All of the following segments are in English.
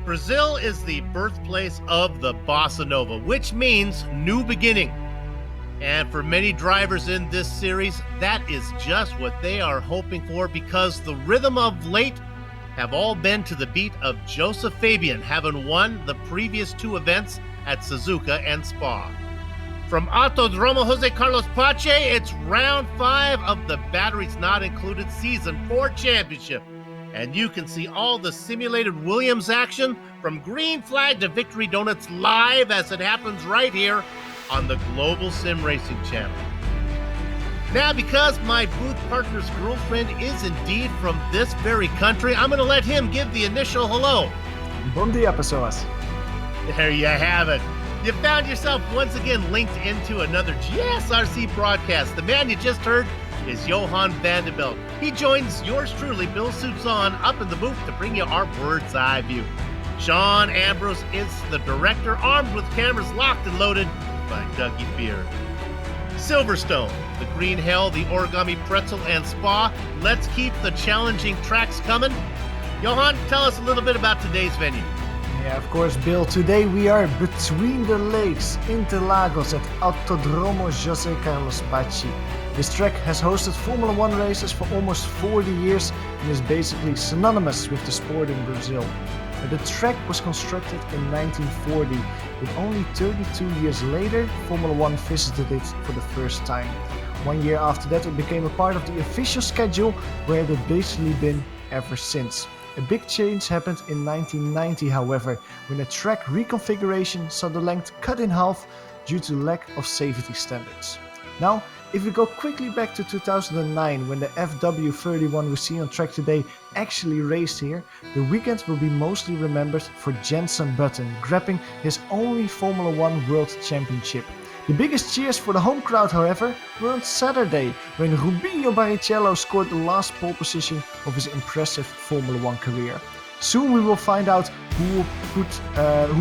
Brazil is the birthplace of the Bossa Nova, which means new beginning. And for many drivers in this series, that is just what they are hoping for, because the rhythm of late have all been to the beat of Joseph Fabian, having won the previous two events at Suzuka and Spa. From Autodromo Jose Carlos Pache, it's round 5 of the Batteries Not Included Season 4 Championship. And you can see all the simulated Williams action from green flag to victory donuts live as it happens right here on the Global SimRacing Channel. Now, because my booth partner's girlfriend is indeed from this very country, I'm going to let him give the initial hello. Bom dia, pessoas. There you have it. You found yourself once again linked into another GSRC broadcast. The man you just heard is Johan van der Belt. He joins yours truly, Bill Suits On, up in the booth to bring you our bird's eye view. Sean Ambrose is the director, armed with cameras locked and loaded by Dougie Beard. Silverstone, the Green Hell, the Origami Pretzel, and Spa. Let's keep the challenging tracks coming. Johan, tell us a little bit about today's venue. Yeah, of course, Bill. Today we are between the lakes, Interlagos at Autodromo José Carlos Pache. This track has hosted Formula 1 races for almost 40 years and is basically synonymous with the sport in Brazil. The track was constructed in 1940, but only 32 years later, Formula 1 visited it for the first time. 1 year after that, it became a part of the official schedule, where it had basically been ever since. A big change happened in 1990, however, when a track reconfiguration saw the length cut in half due to lack of safety standards. Now, if we go quickly back to 2009, when the FW31 we see on track today actually raced here, the weekend will be mostly remembered for Jenson Button grabbing his only Formula 1 World Championship. The biggest cheers for the home crowd, however, were on Saturday, when Rubinho Barrichello scored the last pole position of his impressive Formula 1 career. Soon we will find out who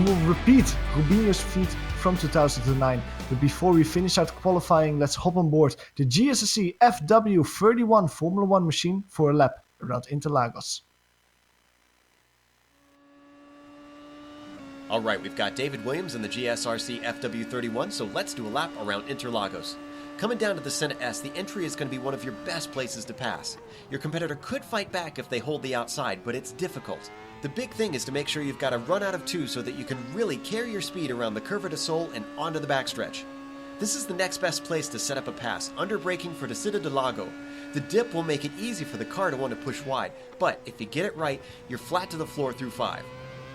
will repeat Rubinho's feat from 2009. But before we finish out qualifying, let's hop on board the GSRC FW31 Formula 1 machine for a lap around Interlagos. All right, we've got David Williams in the GSRC FW31, so let's do a lap around Interlagos. Coming down to the Senna S, the entry is going to be one of your best places to pass. Your competitor could fight back if they hold the outside, but it's difficult. The big thing is to make sure you've got a run out of 2 so that you can really carry your speed around the Curva de Sol and onto the backstretch. This is the next best place to set up a pass, under braking for Descida do Lago. The dip will make it easy for the car to want to push wide, but if you get it right, you're flat to the floor through 5.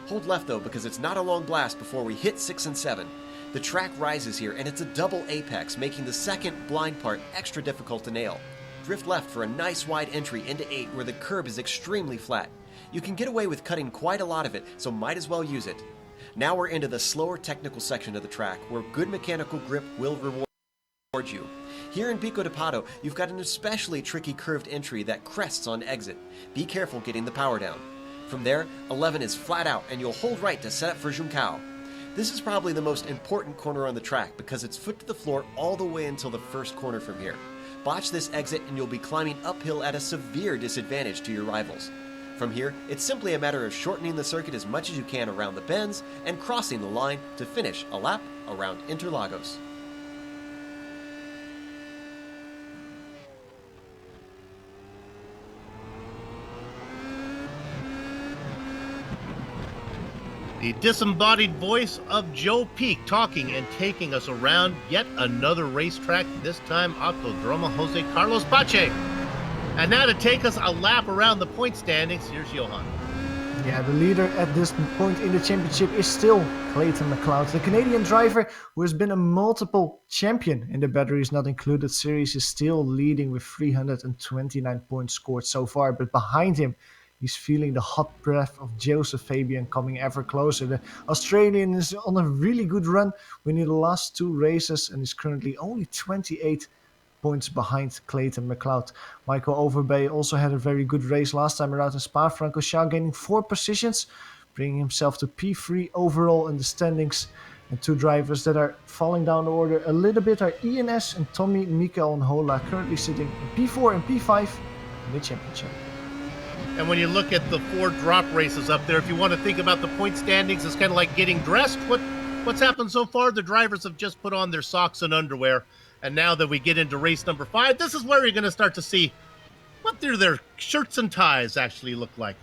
Hold left though, because it's not a long blast before we hit 6 and 7. The track rises here, and it's a double apex, making the second blind part extra difficult to nail. Drift left for a nice wide entry into 8, where the curb is extremely flat. You can get away with cutting quite a lot of it, so might as well use it. Now we're into the slower technical section of the track, where good mechanical grip will reward you. Here in Pico de Pato, you've got an especially tricky curved entry that crests on exit. Be careful getting the power down. From there, 11 is flat out, and you'll hold right to set up for Juncao. This is probably the most important corner on the track, because it's foot to the floor all the way until the first corner from here. Botch this exit and you'll be climbing uphill at a severe disadvantage to your rivals. From here, it's simply a matter of shortening the circuit as much as you can around the bends and crossing the line to finish a lap around Interlagos. The disembodied voice of Joe Peak talking and taking us around yet another racetrack, this time Autodromo Jose Carlos Pache. And now to take us a lap around the point standings, here's Johan. Yeah, the leader at this point in the championship is still Clayton McLeod. The Canadian driver, who has been a multiple champion in the Batteries Not Included series, is still leading with 329 points scored so far, but behind him, he's feeling the hot breath of Joseph Fabian coming ever closer. The Australian is on a really good run, winning the last 2 races, and is currently only 28 points behind Clayton McLeod. Michael Overbay also had a very good race last time around in Spa-Francorchamps, gaining 4 positions, bringing himself to P3 overall in the standings. And 2 drivers that are falling down the order a little bit are ENS and Tommy Mikael Nhola, currently sitting in P4 and P5 in the championship. And when you look at the 4 drop races up there, if you want to think about the point standings, it's kind of like getting dressed. What's happened so far? The drivers have just put on their socks and underwear. And now that we get into race number 5, this is where you're going to start to see what do their shirts and ties actually look like.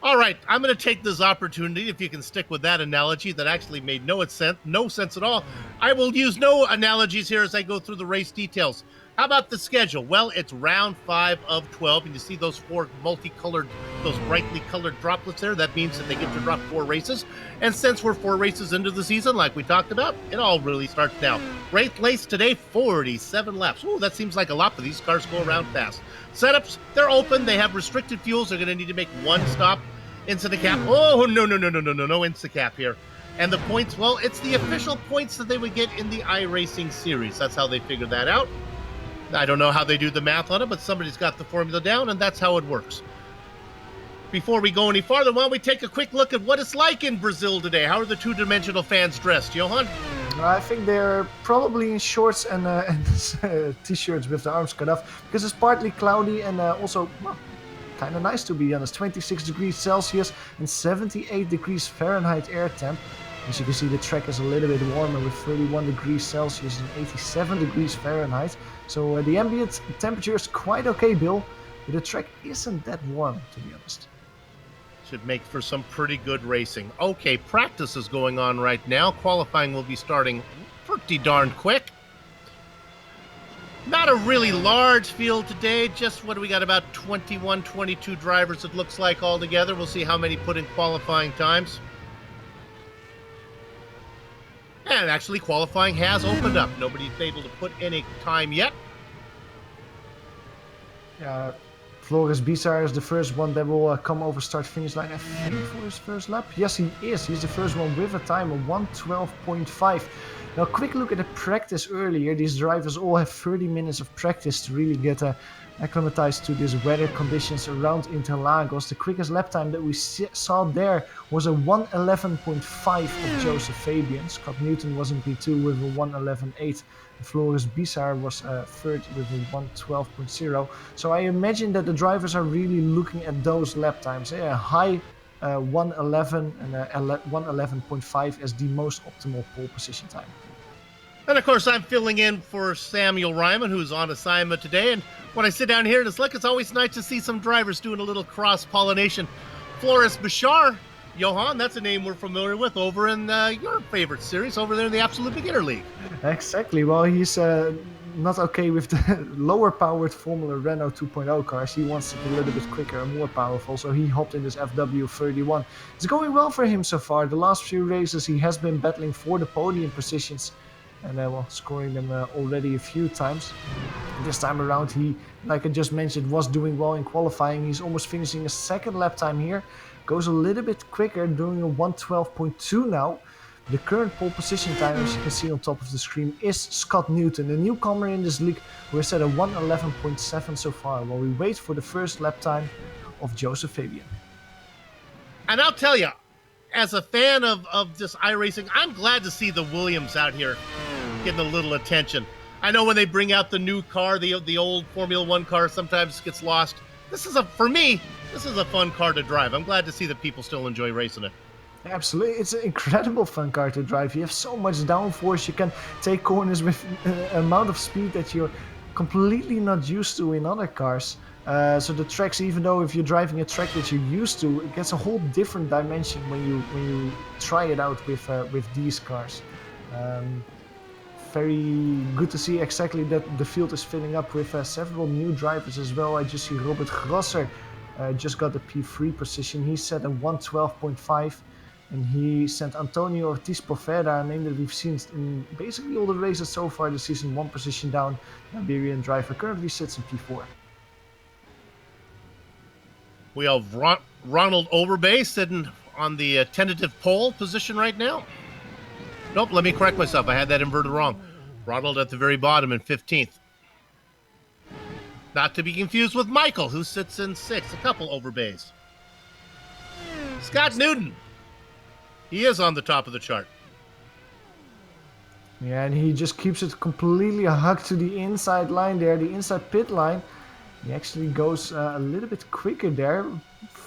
All right, I'm going to take this opportunity, if you can stick with that analogy that actually made no sense at all. I will use no analogies here as I go through the race details. How about the schedule? Well, it's round 5 of 12, and you see those 4 multicolored, those brightly colored droplets there. That means that they get to drop 4 races. And since we're 4 races into the season, like we talked about, it all really starts now. Race today, 47 laps. Ooh, that seems like a lot, but these cars go around fast. Setups, they're open. They have restricted fuels. They're going to need to make 1 stop. Insta cap. Oh, no Insta cap here. And the points, well, it's the official points that they would get in the iRacing series. That's how they figured that out. I don't know how they do the math on it, but somebody's got the formula down, and that's how it works. Before we go any farther, why don't we take a quick look at what it's like in Brazil today? How are the two-dimensional fans dressed, Johan? I think they're probably in shorts and t-shirts with the arms cut off, because it's partly cloudy and also kind of nice, to be honest. 26 degrees Celsius and 78 degrees Fahrenheit air temp. As you can see, the track is a little bit warmer with 31 degrees Celsius and 87 degrees Fahrenheit. So the ambient temperature is quite okay, Bill, but the track isn't that warm, to be honest. Should make for some pretty good racing. Okay, practice is going on right now. Qualifying will be starting pretty darn quick. Not a really large field today. Just, what do we got, about 21, 22 drivers it looks like altogether. We'll see how many put in qualifying times. And actually, qualifying has opened up. Nobody's able to put any time yet. Floris Bizar is the first one that will come over start-finish line, I think, for his first lap. Yes, he is. He's the first one with a time of 1:12.5. Now, quick look at the practice earlier. These drivers all have 30 minutes of practice to really get acclimatized to these weather conditions around Interlagos. The quickest lap time that we saw there was a 1:11.5 of Joseph Fabian. Scott Newton was in P2 with a 1:11.8. Floris Bizar was third with a 1:12.0. So I imagine that the drivers are really looking at those lap times. A high 1:11 and 1:11.5 as the most optimal pole position time. And of course, I'm filling in for Samuel Ryman, who's on assignment today. And when I sit down here and it's always nice to see some drivers doing a little cross-pollination. Floris Bashar, Johan, that's a name we're familiar with over in your favorite series, over there in the Absolute Beginner League. Exactly. Well, he's not okay with the lower-powered Formula Renault 2.0 cars. He wants it a little bit quicker and more powerful, so he hopped in this FW31. It's going well for him so far. The last few races, he has been battling for the podium positions, and scoring them already a few times. This time around, he, like I just mentioned, was doing well in qualifying. He's almost finishing a second lap time here. Goes a little bit quicker, doing a 1:12.2 now. The current pole position time, as you can see on top of the screen, is Scott Newton, a newcomer in this league, who is at a 1:11.7 so far, while we wait for the first lap time of Joseph Fabian. And I'll tell you, as a fan of this iRacing, I'm glad to see the Williams out here getting a little attention. I know when they bring out the new car, the old Formula One car sometimes gets lost. For me, this is a fun car to drive. I'm glad to see that people still enjoy racing it. Absolutely, it's an incredible fun car to drive. You have so much downforce. You can take corners with an amount of speed that you're completely not used to in other cars. So the tracks, even though if you're driving a track that you're used to, it gets a whole different dimension when you try it out with these cars. Very good to see exactly that the field is filling up with several new drivers as well. I just see Robert Grosser just got the P3 position. He's set at 1:12.5, and he sent Antonio Ortiz Poveda, a name that we've seen in basically all the races so far this season, one position down. Iberian driver currently sits in P4. We have Ronald Overbay sitting on the tentative pole position right now. Nope, let me correct myself. I had that inverted wrong. Ronald at the very bottom in 15th. Not to be confused with Michael, who sits in 6th. A couple Overbays. Scott Newton. He is on the top of the chart. Yeah, and he just keeps it completely hugged to the inside line there, the inside pit line. He actually goes a little bit quicker there.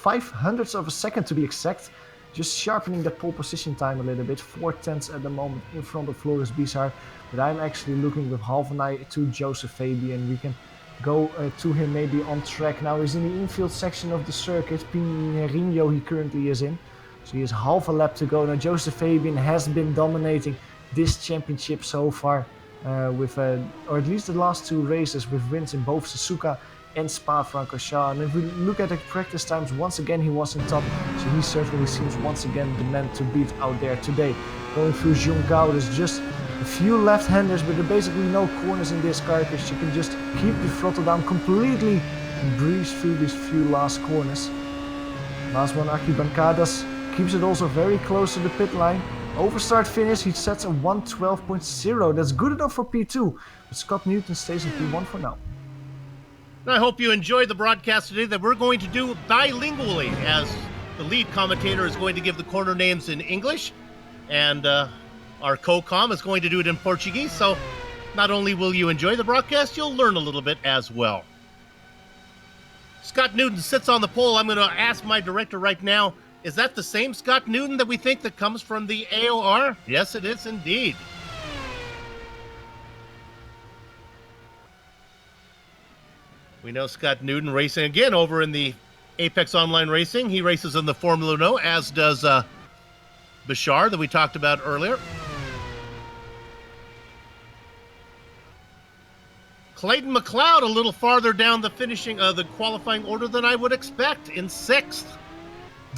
0.05 of a second to be exact, just sharpening the pole position time a little bit. 4/10 at the moment in front of Floris Bizar, but I'm actually looking with half an eye to Joseph Fabian. We can go to him maybe on track. Now he's in the infield section of the circuit. Pinheiro he currently is in, so he has half a lap to go. Now Joseph Fabian has been dominating this championship so far, or at least the last 2 races, with wins in both Suzuka and Spa-Francorchamps. And if we look at the practice times, once again he was in top, so he certainly seems once again the man to beat out there today. Going through Joncão, there's just a few left-handers, but there are basically no corners in this car, because you can just keep the throttle down completely and breeze through these few last corners. Last one, Aki Bancadas, keeps it also very close to the pit line. Over start finish, he sets a 1:12.0. That's good enough for P2, but Scott Newton stays in P1 for now. I hope you enjoyed the broadcast today that we're going to do bilingually, as the lead commentator is going to give the corner names in English, and our co-com is going to do it in Portuguese. So not only will you enjoy the broadcast, you'll learn a little bit as well. Scott Newton sits on the pole. I'm going to ask my director right now, is that the same Scott Newton that we think that comes from the AOR? Yes, it is indeed. We know Scott Newton racing again over in the Apex Online Racing. He races in the Formula Uno, as does Bashar that we talked about earlier. Clayton McLeod a little farther down the qualifying order than I would expect, in 6th.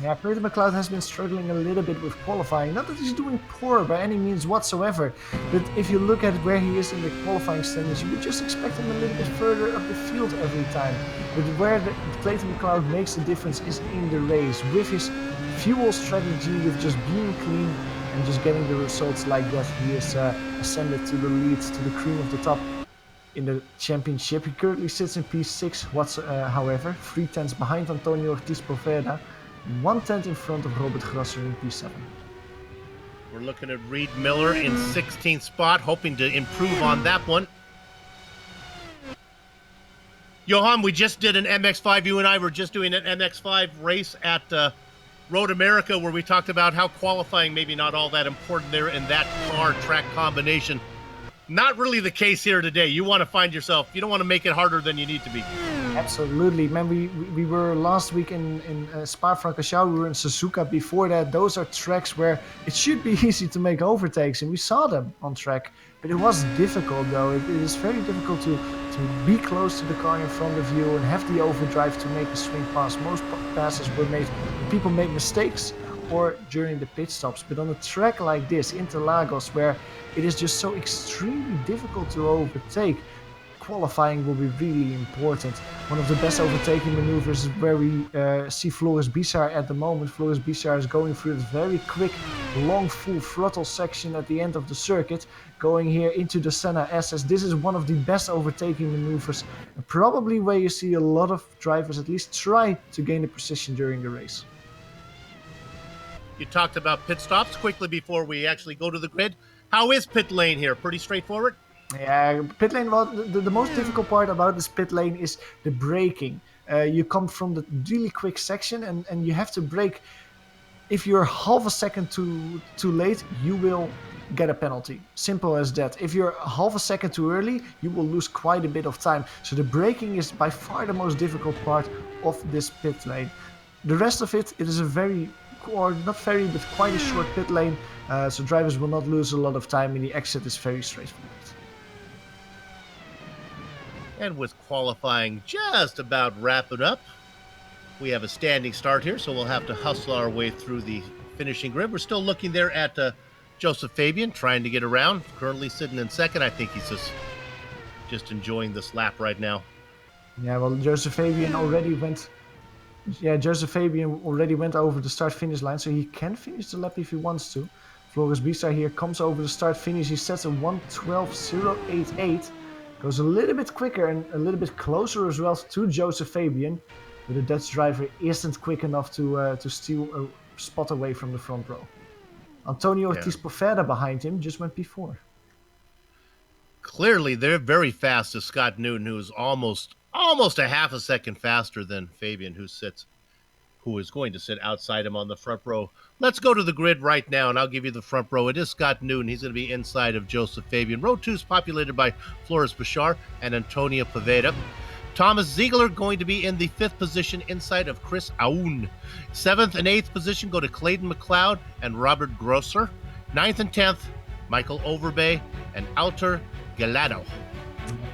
Yeah, Clayton McLeod has been struggling a little bit with qualifying. Not that he's doing poor by any means whatsoever, but if you look at where he is in the qualifying standings, you would just expect him a little bit further up the field every time. But where Clayton McLeod makes the difference is in the race, with his fuel strategy, with just being clean and just getting the results like that. He is ascended to the lead, to the cream of the top in the championship. He currently sits in P6, however, 3/10 behind Antonio Ortiz Poveda. 1/10 in front of Robert Grosser in P7. We're looking at Reed Miller in 16th spot, hoping to improve on that one. Johan, we just did an MX5. You and I were just doing an MX5 race at Road America, where we talked about how qualifying maybe not all that important there in that car track combination. Not really the case here today. You want to find yourself, you don't want to make it harder than you need to be. Absolutely, man. We were last week in Spa-Francorchamps. We were in Suzuka before that. Those are tracks where it should be easy to make overtakes, and we saw them on track. But it was difficult, though. It is very difficult to be close to the car in front of you and have the overdrive to make a swing pass. Most passes were made when people made mistakes or during the pit stops. But on a track like this, Interlagos, where it is just so extremely difficult to overtake, qualifying will be really important. One of the best overtaking maneuvers is where we see Floris Bizar at the moment. Floris Bizar is going through this very quick, long, full throttle section at the end of the circuit, going here into the Senna SS. This is one of the best overtaking maneuvers, and probably where you see a lot of drivers at least try to gain a position during the race. You talked about pit stops quickly before we actually go to the grid. How is pit lane here? Pretty straightforward? Yeah, pit lane, well, the most difficult part about this pit lane is the braking. You come from the really quick section and you have to brake. If you're half a second too late, you will get a penalty. Simple as that. If you're half a second too early, you will lose quite a bit of time. So the braking is by far the most difficult part of this pit lane. The rest of it is a not very, but quite a short pit lane, so drivers will not lose a lot of time, and the exit is very straightforward. And with qualifying just about wrapping up, we have a standing start here, so we'll have to hustle our way through the finishing grid. We're still looking there at Joseph Fabian, trying to get around, currently sitting in second. I think he's just enjoying this lap right now. Yeah, well, Joseph Fabian already went over the start-finish line, so he can finish the lap if he wants to. Floris Bizar here comes over the start-finish. He sets a 1:12.088. Goes a little bit quicker and a little bit closer as well to Joseph Fabian. But the Dutch driver isn't quick enough to steal a spot away from the front row. Antonio Ortiz Poveda behind him just went P4. Clearly, they're very fast to Scott Newton, who is almost a half a second faster than Fabian, who sits who is going to sit outside him on the front row. Let's go to the grid right now, and I'll give you the front row. It is Scott Newton. He's going to be inside of Joseph Fabian. Row 2 is populated by Floris Bashar and Antonia Poveda. Thomas Ziegler going to be in the 5th position inside of Chris Aoun. 7th and 8th position go to Clayton McLeod and Robert Grosser. 9th and 10th, Michael Overbay and Alter Galado.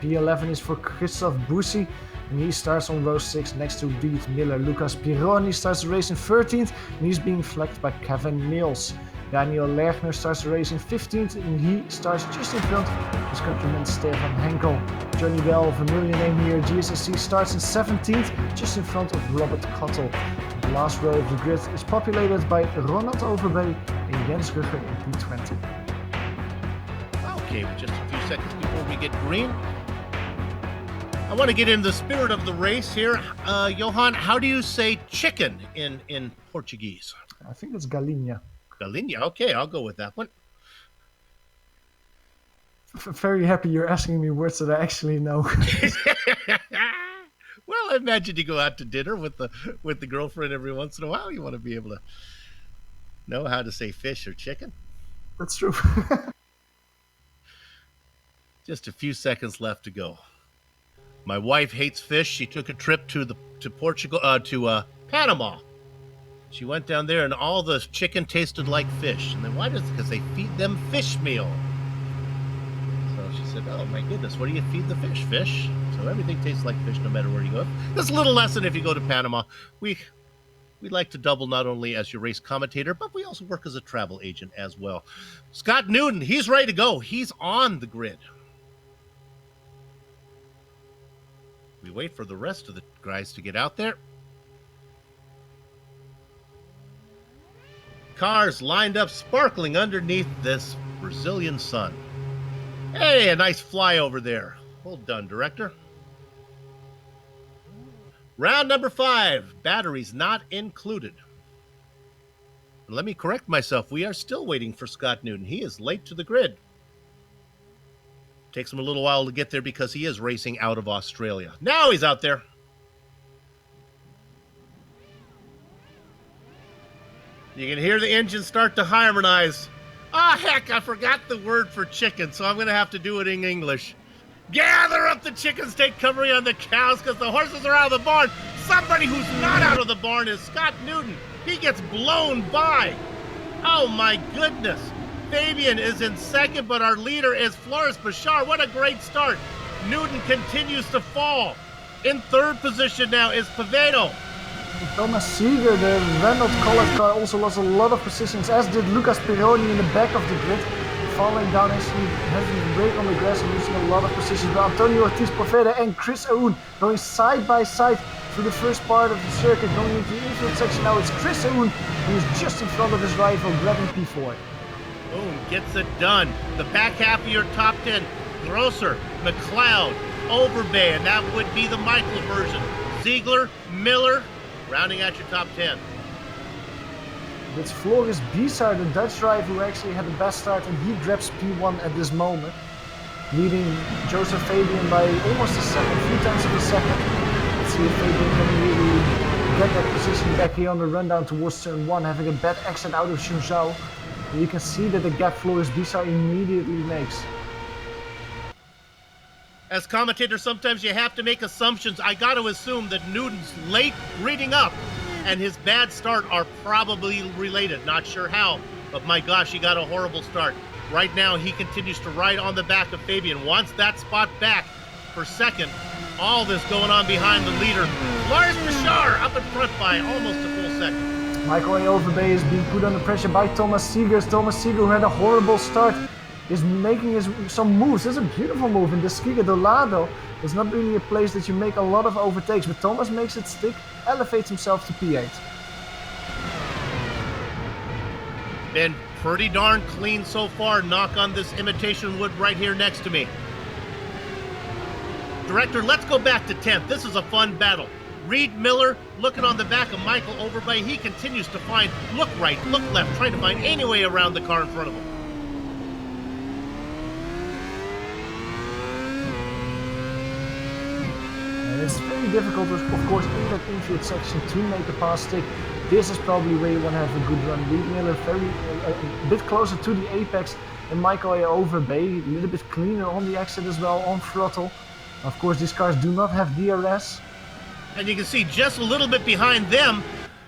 P11 is for Christoph Bussi, and he starts on row 6 next to Beat Miller. Lucas Pironi starts the race in 13th, and he's being flanked by Kevin Mills. Daniel Lerchner starts the race in 15th, and he starts just in front of his countryman Stefan Henkel. Johnny Bell, a familiar name here, GSRC, starts in 17th, just in front of Robert Kottel. The last row of the grid is populated by Ronald Overbay and Jens Rugger in P20. Okay, just a few seconds before we get green, I want to get in the spirit of the race here. Johan, how do you say chicken in Portuguese? I think it's Galinha. Galinha, okay, I'll go with that one. Very happy you're asking me words that I actually know. Well, I imagine you go out to dinner with the girlfriend every once in a while. You want to be able to know how to say fish or chicken. That's true. Just a few seconds left to go. My wife hates fish. She took a trip to Portugal, to Panama. She went down there, and all the chicken tasted like fish. And then why does? Because they feed them fish meal. So she said, "Oh my goodness, what do you feed the fish? Fish." So everything tastes like fish, no matter where you go. This little lesson: if you go to Panama, we like to double not only as your race commentator, but we also work as a travel agent as well. Scott Newton, he's ready to go. He's on the grid. We wait for the rest of the guys to get out there. Cars lined up sparkling underneath this Brazilian sun. Hey, a nice flyover there. Well done, director. Round number 5, batteries not included. Let me correct myself. We are still waiting for Scott Newton. He is late to the grid. Takes him a little while to get there because he is racing out of Australia. Now he's out there. You can hear the engine start to harmonize. Ah, heck, I forgot the word for chicken, so I'm going to have to do it in English. Gather up the chickens, take covering on the cows, because the horses are out of the barn. Somebody who's not out of the barn is Scott Newton. He gets blown by. Oh, my goodness. Fabian is in second, but our leader is Floris Bashar. What a great start. Newton continues to fall. In third position now is Pavedo. Thomas Seeger, the Renault colored car, also lost a lot of positions, as did Lucas Pironi in the back of the grid. Falling down and having a break on the grass and losing a lot of positions. But Antonio Ortiz Poveda and Chris Aoun going side by side through the first part of the circuit. Going into the infield section now, it's Chris Aoun who is just in front of his rival, grabbing P4. Boom, gets it done. The back half of your top 10, Grosser, McLeod, Overbay, and that would be the Michael version. Ziegler, Miller, rounding out your top 10. It's Floris Bashar, the Dutch driver, who actually had the best start, and he grabs P1 at this moment, leading Joseph Fabian by almost a second, 3 tenths of a second. Let's see if Fabian can really get that position back here on the run down towards turn 1, having a bad exit out of Chuzhou. And you can see that the gap Floris Bashar immediately makes. As commentator, sometimes you have to make assumptions. I got to assume that Newton's late reading up and his bad start are probably related. Not sure how, but my gosh, he got a horrible start. Right now, he continues to ride on the back of Fabian. Wants that spot back for second. All this going on behind the leader. Floris Bashar up in front by almost a full second. Michael Overbay is being put under pressure by Thomas Seeger. Thomas Seeger, who had a horrible start, is making some moves. It's a beautiful move in the Skiga do Lado. It's not really a place that you make a lot of overtakes, but Thomas makes it stick, elevates himself to P8. Been pretty darn clean so far. Knock on this imitation wood right here next to me. Director, let's go back to 10th. This is a fun battle. Reed Miller looking on the back of Michael Overbay. He continues to find, look right, look left, trying to find any way around the car in front of him. And it's very difficult, of course, in that infield section to make a pass stick. This is probably where you want to have a good run. Reed Miller a bit closer to the apex, and Michael Overbay a little bit cleaner on the exit as well, on throttle. Of course, these cars do not have DRS. And you can see just a little bit behind them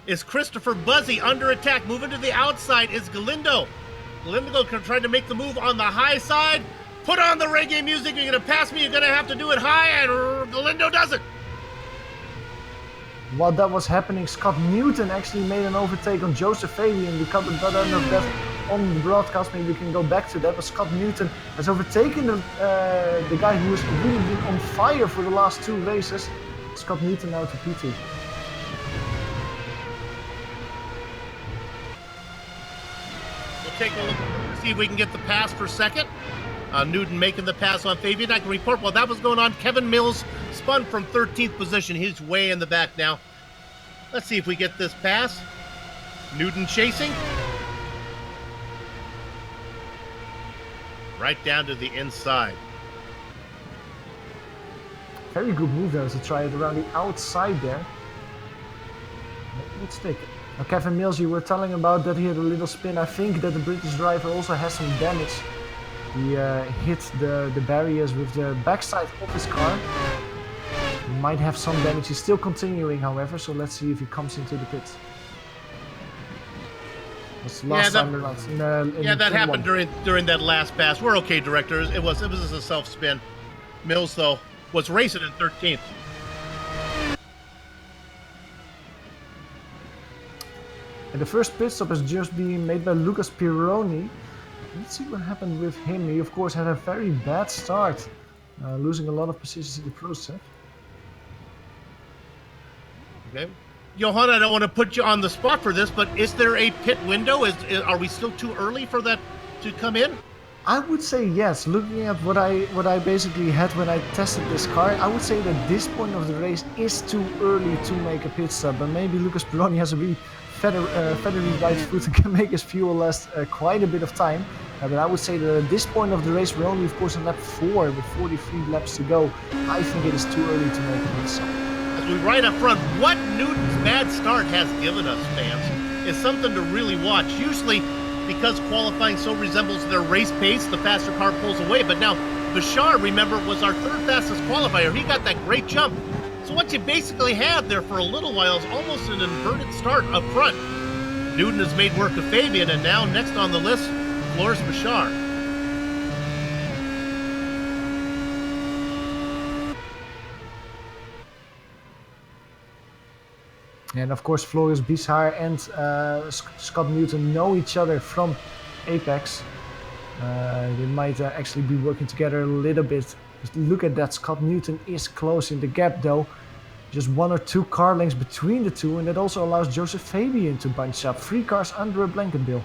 is Christopher Buzzy under attack. Moving to the outside is Galindo. Galindo trying to make the move on the high side. Put on the reggae music. You're going to pass me. You're going to have to do it high, and Galindo does it. While that was happening, Scott Newton actually made an overtake on Joseph Fabian. We got of that on the broadcast. Maybe we can go back to that. But Scott Newton has overtaken the guy who has really been on fire for the last 2 races. Scott Newton now to P2. We'll take a look, see if we can get the pass for second. Newton making the pass on Fabian. I can report while that was going on, Kevin Mills spun from 13th position. He's way in the back now. Let's see if we get this pass. Newton chasing. Right down to the inside. Very good move though to try it around the outside there. Let's take it. Now Kevin Mills, you were telling about that he had a little spin. I think that the British driver also has some damage. He hit the barriers with the backside of his car. He might have some damage. He's still continuing, however, so let's see if he comes into the pits. That's last time around. That happened during that last pass. We're okay, director. It was just a self spin. Mills though was racing in 13th. And the first pit stop is just being made by Lucas Pironi. Let's see what happened with him. He of course had a very bad start, losing a lot of positions in the process. Okay, Johan, I don't want to put you on the spot for this, but is there a pit window? Are we still too early for that to come in? I would say yes. Looking at what I basically had when I tested this car, I would say that this point of the race is too early to make a pit stop. But maybe Lucas Pironi has a really feathery right foot and can make his fuel last quite a bit of time. But I would say that at this point of the race, we're only of course on lap 4 with 43 laps to go. I think it is too early to make a pit stop. As we right up front, what Newton's bad start has given us, fans, is something to really watch. Usually, because qualifying so resembles their race pace, the faster car pulls away. But now, Bashar, remember, was our 3rd fastest qualifier. He got that great jump. So what you basically had there for a little while is almost an inverted start up front. Newton has made work of Fabian, and now next on the list, Floris Bashar. And of course Floris Bishar and Scott Newton know each other from Apex. They might actually be working together a little bit. Just look at that, Scott Newton is closing the gap though. Just 1 or 2 car lengths between the two, and that also allows Joseph Fabian to bunch up. 3 cars under a blanket bill.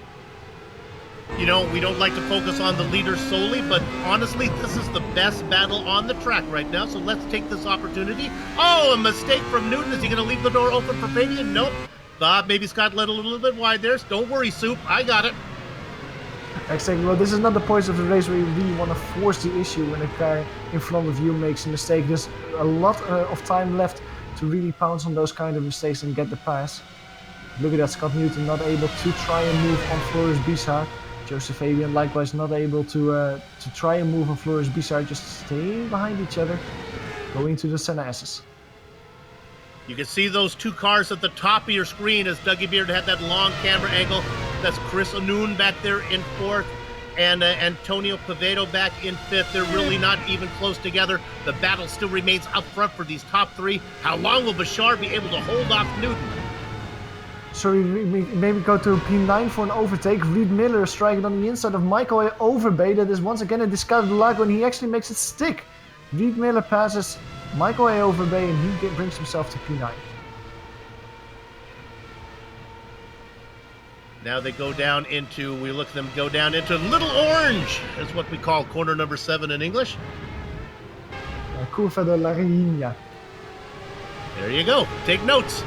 You know, we don't like to focus on the leaders solely, but honestly, this is the best battle on the track right now, so let's take this opportunity. Oh, a mistake from Newton. Is he going to leave the door open for Fabian? Nope. Thought maybe Scott let a little bit wide there. Don't worry, Soup. I got it. Exactly. Well, this is not the point of the race where you really want to force the issue when a car in front of you makes a mistake. There's a lot of time left to really pounce on those kind of mistakes and get the pass. Look at that, Scott Newton not able to try and move on Floris Bishar. Joseph Fabian likewise not able to try and move on Floris Bishar, just staying behind each other, going to the center S's. You can see those 2 cars at the top of your screen as Dougie Beard had that long camera angle. That's Chris Anoon back there in 4th and Antonio Pavedo back in 5th. They're really not even close together. The battle still remains up front for these top 3. How long will Bashar be able to hold off Newton? So we maybe go to P9 for an overtake. Reed Miller striking on the inside of Michael Overbay. That is once again a discarded Lago, and he actually makes it stick. Reed Miller passes Michael Overbay, and he brings himself to P9. Now they go down into, we look at them go down into Little Orange, is what we call corner number 7 in English. Curva de la Reina. There you go. Take notes.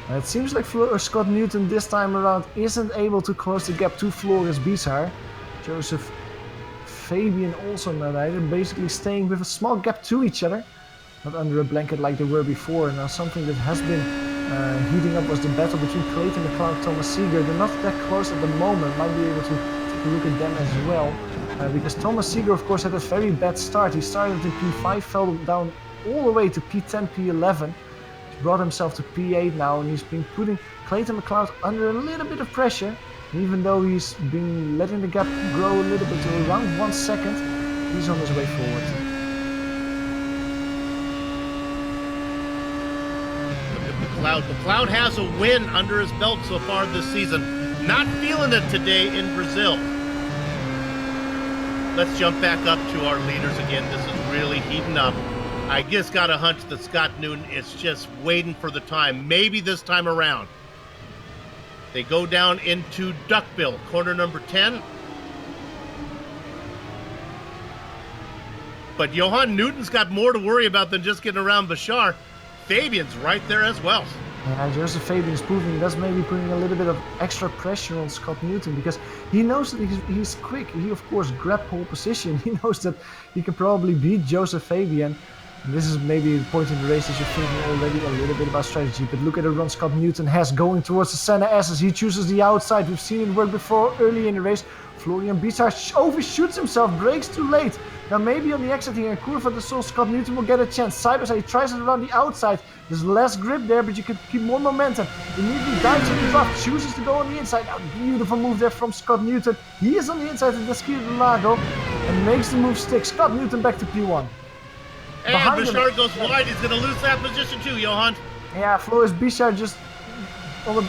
It seems like Scott Newton this time around isn't able to close the gap to Floris Bishar. Joseph Fabian also not either, basically staying with a small gap to each other. Not under a blanket like they were before. Now something that has been heating up was the battle between Clayton McLeod and Thomas Seeger. They're not that close at the moment, might be able to take a look at them as well. Because Thomas Seeger of course had a very bad start. He started in P5, fell down all the way to P10, P11. He's brought himself to P8 now, and he's been putting Clayton McLeod under a little bit of pressure. Even though he's been letting the gap grow a little bit to around 1 second, he's on his way forward. McLeod has a win under his belt so far this season. Not feeling it today in Brazil. Let's jump back up to our leaders again. This is really heating up. I just got a hunch that Scott Newton is just waiting for the time. Maybe this time around. They go down into Duckbill, corner number 10. But Johan Newton's got more to worry about than just getting around Bashar. Fabian's right there as well. Yeah, Joseph Fabian is proving that's maybe putting a little bit of extra pressure on Scott Newton, because he knows that he's quick. He of course grabbed pole position. He knows that he can probably beat Joseph Fabian. And this is maybe the point in the race that you're thinking already a little bit about strategy. But look at the run Scott Newton has going towards the center S as he chooses the outside. We've seen it work before early in the race. Florian Bissard overshoots himself, brakes too late. Now maybe on the exit here in Curva de Sol, Scott Newton will get a chance. Side by side, he tries it around the outside. There's less grip there, but you can keep more momentum. Immediately dives into the draft, chooses to go on the inside. Now beautiful move there from Scott Newton. He is on the inside of the Interlagos and makes the move stick. Scott Newton back to P1. And Bashar goes wide. He's going to lose that position too, Johan. Yeah, Floris Bissard just on the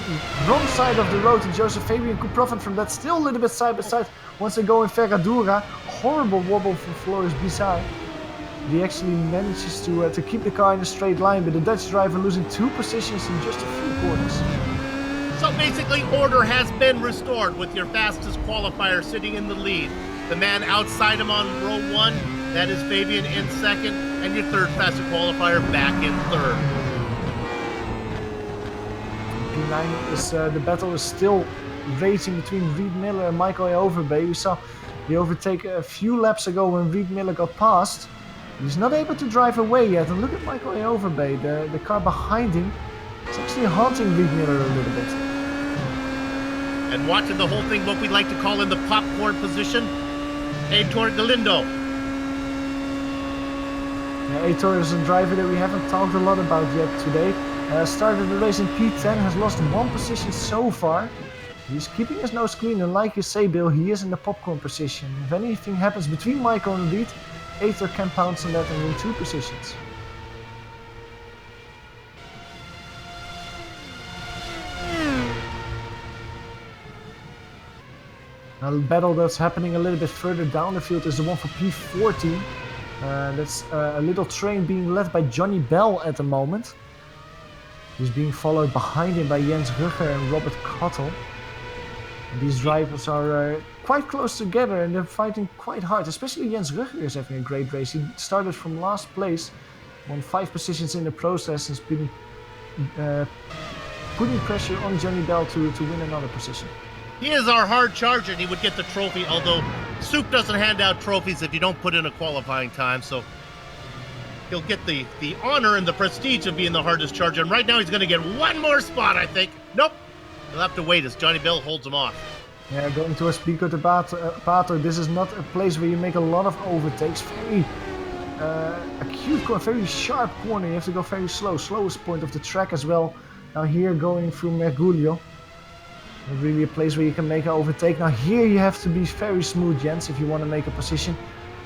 wrong side of the road, and Joseph Fabian could profit from that. Still a little bit side by side once they go in Ferradura. Horrible wobble from Floris Bissard. He actually manages to keep the car in a straight line, but the Dutch driver losing 2 positions in just a few corners. So basically order has been restored with your fastest qualifier sitting in the lead. The man outside him on row 1, that is Fabian in second, and your third fastest qualifier back in third. P9 is the battle is still raging between Reed Miller and Michael Overbay. We saw the overtake a few laps ago when Reed Miller got past. He's not able to drive away yet, and look at Michael Overbay. The car behind him is actually haunting Reed Miller a little bit. And watching the whole thing, what we like to call in the popcorn position, Heitor Galindo. Heitor is a driver that we haven't talked a lot about yet today. Started the race in P10, has lost 1 position so far. He's keeping his nose clean, and like you say, Bill, he is in the popcorn position. If anything happens between Michael and Reed, Heitor can pounce on that and win 2 positions. Now the battle that's happening a little bit further down the field is the one for P14. That's a little train being led by Johnny Bell at the moment. He's being followed behind him by Jens Rugger and Robert Cottle. And these drivers are quite close together and they're fighting quite hard. Especially Jens Rugger is having a great race. He started from last place, won 5 positions in the process, and has been putting pressure on Johnny Bell to win another position. He is our hard charger, and he would get the trophy, although Soup doesn't hand out trophies if you don't put in a qualifying time, so he'll get the honor and the prestige of being the hardest charger. And right now he's going to get 1 more spot, I think. Nope. He'll have to wait as Johnny Bell holds him off. Yeah, going towards Pico de Pato, this is not a place where you make a lot of overtakes. Very acute corner, very sharp corner. You have to go very slow. Slowest point of the track as well. Now here going through Mergulho. Not really a place where you can make an overtake. Now here you have to be very smooth, Jens, if you want to make a position.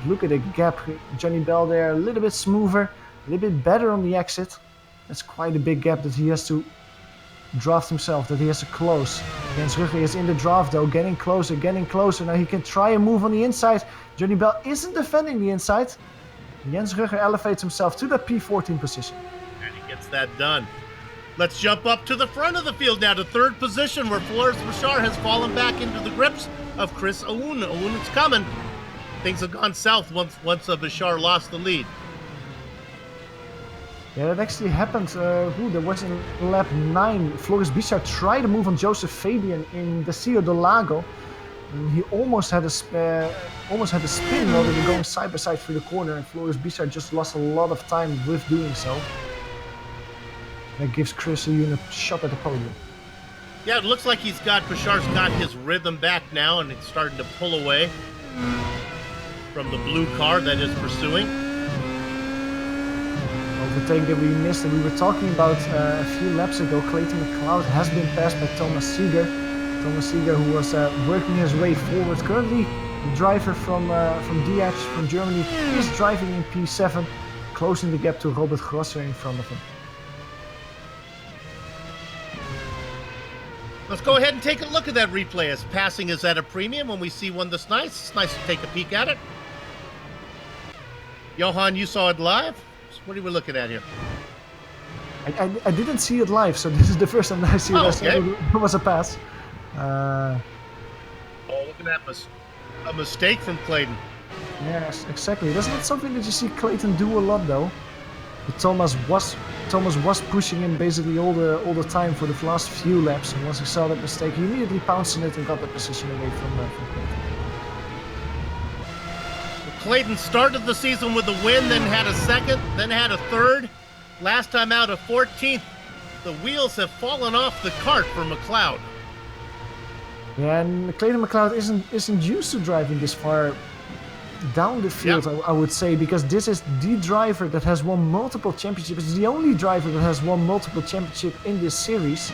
Look at the gap. Johnny Bell there, a little bit smoother, a little bit better on the exit. That's quite a big gap that he has to draft himself, that he has to close. Jens Rugger is in the draft though, getting closer, getting closer. Now he can try a move on the inside. Johnny Bell isn't defending the inside. Jens Rugger elevates himself to the P14 position. And he gets that done. Let's jump up to the front of the field now to third position, where Floris Bashar has fallen back into the grips of Chris Aoun. Aoun's coming. Things have gone south once Bashar lost the lead. Yeah, that actually happened. There was in lap 9. Floris Bishard tried to move on Joseph Fabian in the Cio do Lago. And he almost had a spin rather than going side by side through the corner, and Floris Bizar just lost a lot of time with doing so. That gives Chris a shot at the podium. Yeah, it looks like Bashar's got his rhythm back now, and it's starting to pull away from the blue car that is pursuing. Overtake that we missed, and we were talking about a few laps ago. Clayton McLeod has been passed by Thomas Seeger. Thomas Seeger, who was working his way forward. Currently, the driver from DH from Germany is driving in P7, closing the gap to Robert Grosser in front of him. Let's go ahead and take a look at that replay, as passing is at a premium when we see one this nice. It's nice to take a peek at it. Johan, you saw it live? So what are we looking at here? I didn't see it live, so this is the first time that I see it. Okay. It was a pass. Look at that. A mistake from Clayton. Yes, exactly. That's not something that you see Clayton do a lot, though. But Thomas was pushing him basically all the time for the last few laps, and once he saw that mistake, he immediately pounced on it and got the position away from Clayton. Clayton started the season with a win, then had a second, then had a third. Last time out, a 14th. The wheels have fallen off the cart for McLeod. Yeah, and Clayton McLeod isn't used to driving this far down the field, yep. I would say, because this is the driver that has won multiple championships. It's the only driver that has won multiple championships in this series.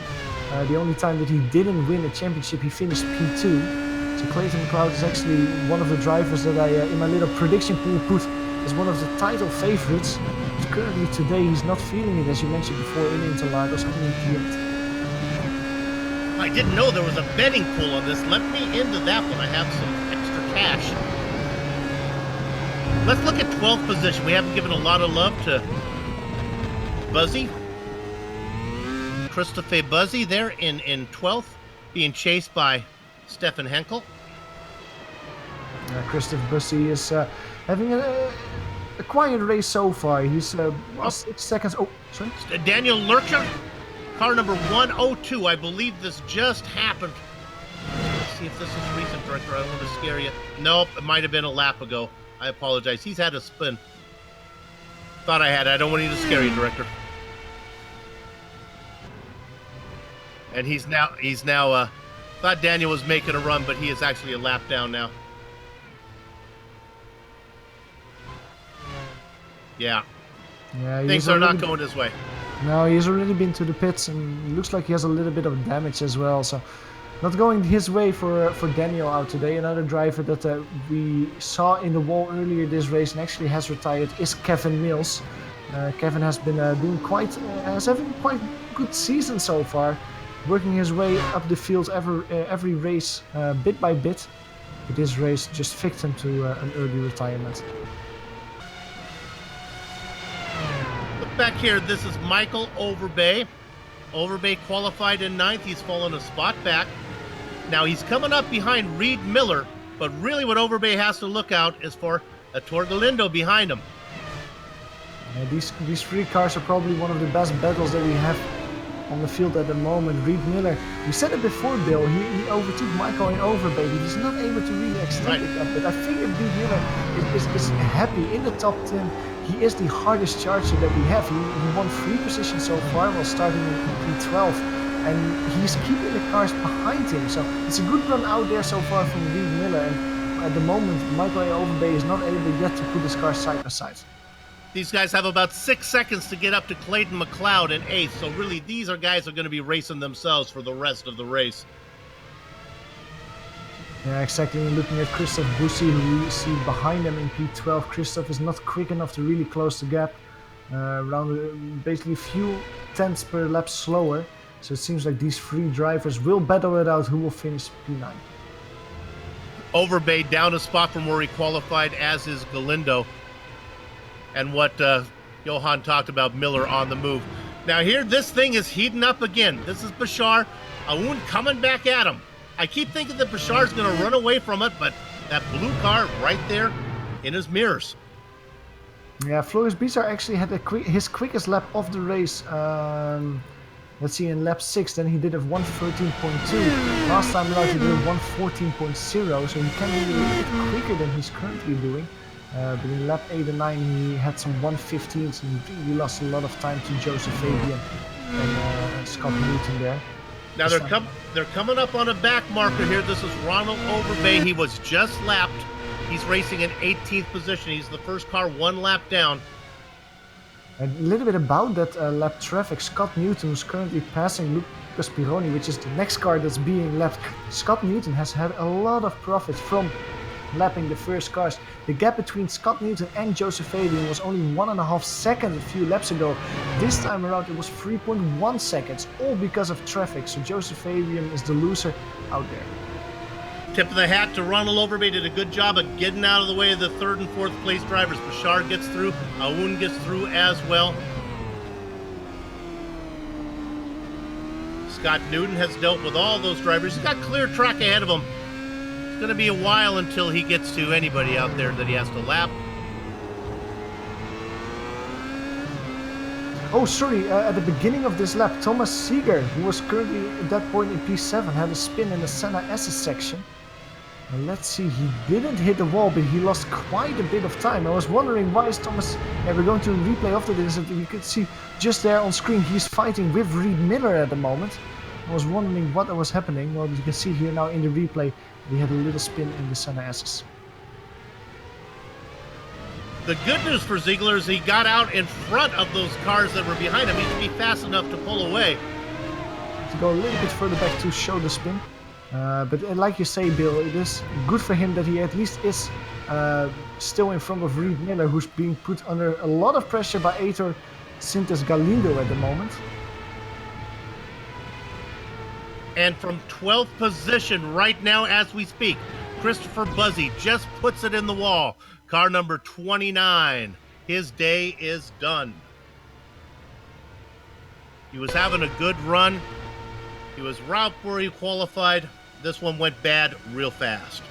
The only time that he didn't win a championship, he finished P2. So Clayton McLeod is actually one of the drivers that I, in my little prediction pool, put as one of the title favorites. But currently today he's not feeling it, as you mentioned before, in Interlagos, only in P8. I didn't know there was a betting pool on this. Let me into that one. I have some extra cash. Let's look at 12th position. We haven't given a lot of love to Buzzy. Christophe Buzzy there in 12th, being chased by Stefan Henkel. Christophe Buzzy is having a quiet race so far. He's 6 seconds. Oh, sorry. Daniel Lurcher, car number 102. I believe this just happened. Let's see if this is recent, Director. I don't want to scare you. Nope, it might have been a lap ago. I apologize. He's had a spin. Thought I had it. I don't want you to scare you, Director. And he's now thought Daniel was making a run, but he is actually a lap down now. Yeah. Things are not going his way. No, he's already been to the pits, and it looks like he has a little bit of damage as well. So not going his way for Daniel out today. Another driver that we saw in the wall earlier this race and actually has retired is Kevin Mills. Kevin has been has having quite good season so far, working his way up the field every race bit by bit. But this race just victim to an early retirement. Look back here. This is Michael Overbay. Overbay qualified in 9th. He's fallen a spot back. Now he's coming up behind Reed Miller, but really what Overbay has to look out is for a Torgalindo behind him. These three cars are probably one of the best battles that we have on the field at the moment. Reed Miller, we said it before, Bill, he overtook Michael in Overbay. He's not able to really extend it up, but I think if Reed Miller is happy in the top 10, he is the hardest charger that we have. He won 3 positions so far while starting in P12. And he's keeping the cars behind him, so it's a good run out there so far from Reed Miller. And at the moment, Michael Overbay is not able yet to put his cars side by side. These guys have about 6 seconds to get up to Clayton McLeod in 8th, so really these are guys who are going to be racing themselves for the rest of the race. Yeah, exactly. And looking at Christophe Buzzy, who we see behind him in P12, Christophe is not quick enough to really close the gap. Around basically a few tenths per lap slower. So it seems like these 3 drivers will battle it out who will finish P9. Overbay down a spot from where he qualified, as is Galindo. And what Johan talked about, Miller on the move. Now here, this thing is heating up again. This is Bashar. Aoun coming back at him. I keep thinking that Bashar's going to run away from it, but that blue car right there in his mirrors. Yeah, Floris Bizar actually had his quickest lap of the race. Let's see, in lap 6, then he did a 1:13.2. Last time around he did a 1:14.0, so he can be a little bit quicker than he's currently doing. But in lap 8 and 9 he had some 1:15s and he really lost a lot of time to Joseph Fabian and Scott Newton there. Now they're coming up on a back marker here. This is Ronald Overbay. He was just lapped. He's racing in 18th position. He's the first car one lap down. A little bit about that lap traffic. Scott Newton is currently passing Lucas Pironi, which is the next car that's being lapped. Scott Newton has had a lot of profit from lapping the first cars. The gap between Scott Newton and Joseph Fabian was only 1.5 seconds a few laps ago. This time around it was 3.1 seconds, all because of traffic. So Joseph Fabian is the loser out there. Tip of the hat to Ronald Overbay. Did a good job of getting out of the way of the 3rd and 4th place drivers. Bashar gets through. Aoun gets through as well. Scott Newton has dealt with all those drivers. He's got clear track ahead of him. It's going to be a while until he gets to anybody out there that he has to lap. Oh, sorry, at the beginning of this lap, Thomas Seeger, who was currently at that point in P7, had a spin in the Senna S section. And let's see, he didn't hit the wall, but he lost quite a bit of time. I was wondering why is Thomas... Yeah, we're going to replay after this. You can see just there on screen, he's fighting with Reed Miller at the moment. I was wondering what was happening. Well, you can see here now in the replay, he had a little spin in the Senna S's. The good news for Ziegler is he got out in front of those cars that were behind him. He can be fast enough to pull away. To go a little bit further back to show the spin. But like you say, Bill, it is good for him that he at least is still in front of Reed Miller, who's being put under a lot of pressure by Aitor Sintes Galindo at the moment. And from 12th position right now as we speak, Christopher Buzzy just puts it in the wall. Car number 29. His day is done. He was having a good run. He was right where he qualified. This one went bad real fast.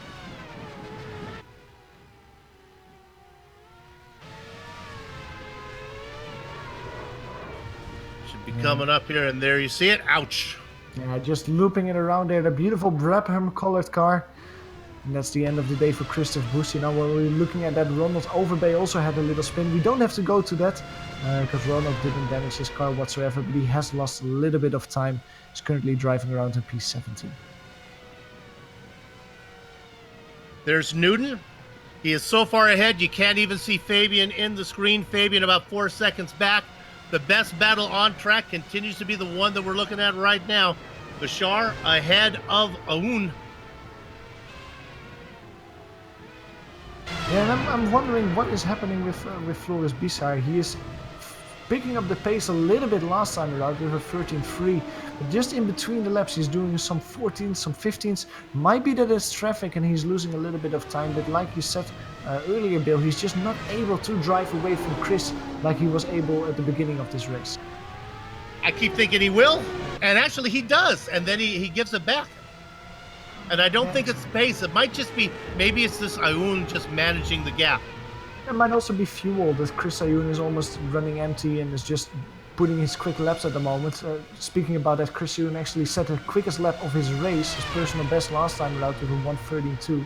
Should be coming up here, and there you see it. Ouch. Yeah, just looping it around there. The beautiful Brabham colored car. And that's the end of the day for Christoph Busch. You know, when we're looking at that, Ronald Overbay also had a little spin. We don't have to go to that because Ronald didn't damage his car whatsoever, but he has lost a little bit of time. He's currently driving around in P17. There's Newton. He is so far ahead, you can't even see Fabian in the screen. Fabian about 4 seconds back. The best battle on track continues to be the one that we're looking at right now. Bashar ahead of Aoun. Yeah, and I'm wondering what is happening with Floris Bissar. He is picking up the pace a little bit last time around with a 13.3, but just in between the laps he's doing some 14s, some 15s. Might be that it's traffic and he's losing a little bit of time, but like you said earlier, Bill, he's just not able to drive away from Chris like he was able at the beginning of this race. I keep thinking he will, and actually he does, and then he gives it back. And I don't think it's pace. It might just be, maybe it's this Aoun just managing the gap. It might also be fuel, that Chris Aoun is almost running empty and is just putting his quick laps at the moment. Speaking about that, Chris Aoun actually set the quickest lap of his race, his personal best last time around with a 1:13.2.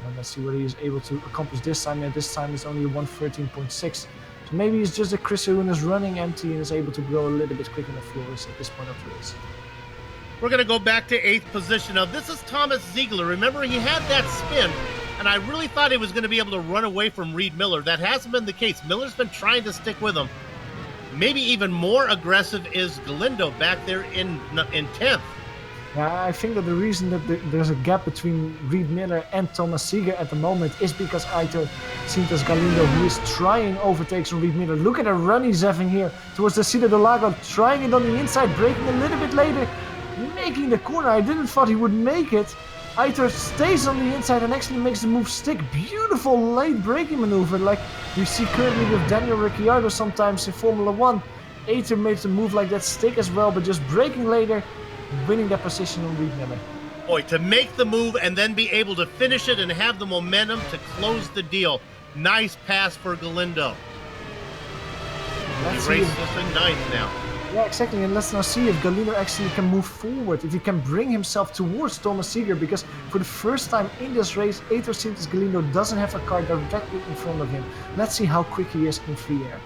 And let's see what he is able to accomplish this time. And this time it's only a 1:13.6. So maybe it's just that Chris Aoun is running empty and is able to grow a little bit quicker than Floris at this point of the race. We're going to go back to 8th position. Now, this is Thomas Ziegler. Remember, he had that spin, and I really thought he was going to be able to run away from Reed Miller. That hasn't been the case. Miller's been trying to stick with him. Maybe even more aggressive is Galindo back there in 10th. Yeah, I think that the reason that there's a gap between Reed Miller and Thomas Seeger at the moment is because Aitor Sintes Galindo, who is trying overtakes on Reed Miller. Look at the run he's having here towards the Cida do Lago, trying it on the inside, braking a little bit later, making the corner. I didn't thought he would make it. Aitor stays on the inside and actually makes the move stick. Beautiful late braking maneuver, like we see currently with Daniel Ricciardo sometimes in Formula 1. Aitor made the move like that stick as well, but just braking later, winning that position on Reed Miller. Boy, to make the move and then be able to finish it and have the momentum to close the deal. Nice pass for Galindo. He races in 9th now. Yeah, exactly, and let's now see if Galino actually can move forward, if he can bring himself towards Thomas Seeger, because for the first time in this race, Mercedes Galino doesn't have a car directly in front of him. Let's see how quick he is in free air.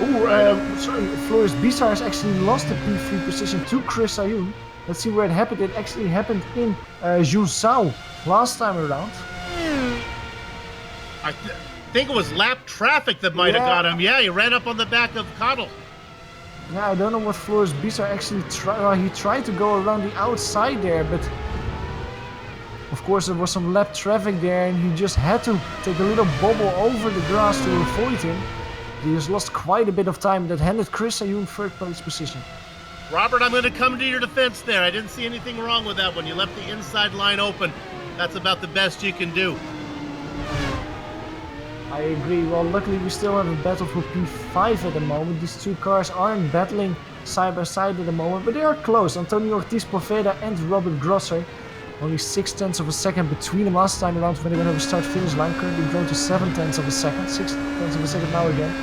Oh, sorry, Floris Bizarre has actually lost the P3 position to Chris Ayoun. Let's see where it happened. It actually happened in Junção last time around. I think it was lap traffic that might have got him. Yeah, he ran up on the back of Cottle. Yeah, I don't know what Floris Bizarre actually tried. He tried to go around the outside there, but of course there was some lap traffic there, and he just had to take a little bobble over the grass to avoid him. He has lost quite a bit of time. That handed Chris Ayoun third place position. Robert, I'm going to come to your defense there. I didn't see anything wrong with that one. You left the inside line open. That's about the best you can do. I agree. Well, luckily we still have a battle for P5 at the moment. These two cars aren't battling side by side at the moment, but they are close. Antonio Ortiz Poveda and Robert Grosser. Only 6/10 of a second between them last time around when they went over start-finish line. Currently grown to 7/10 of a second. 6/10 of a second now again.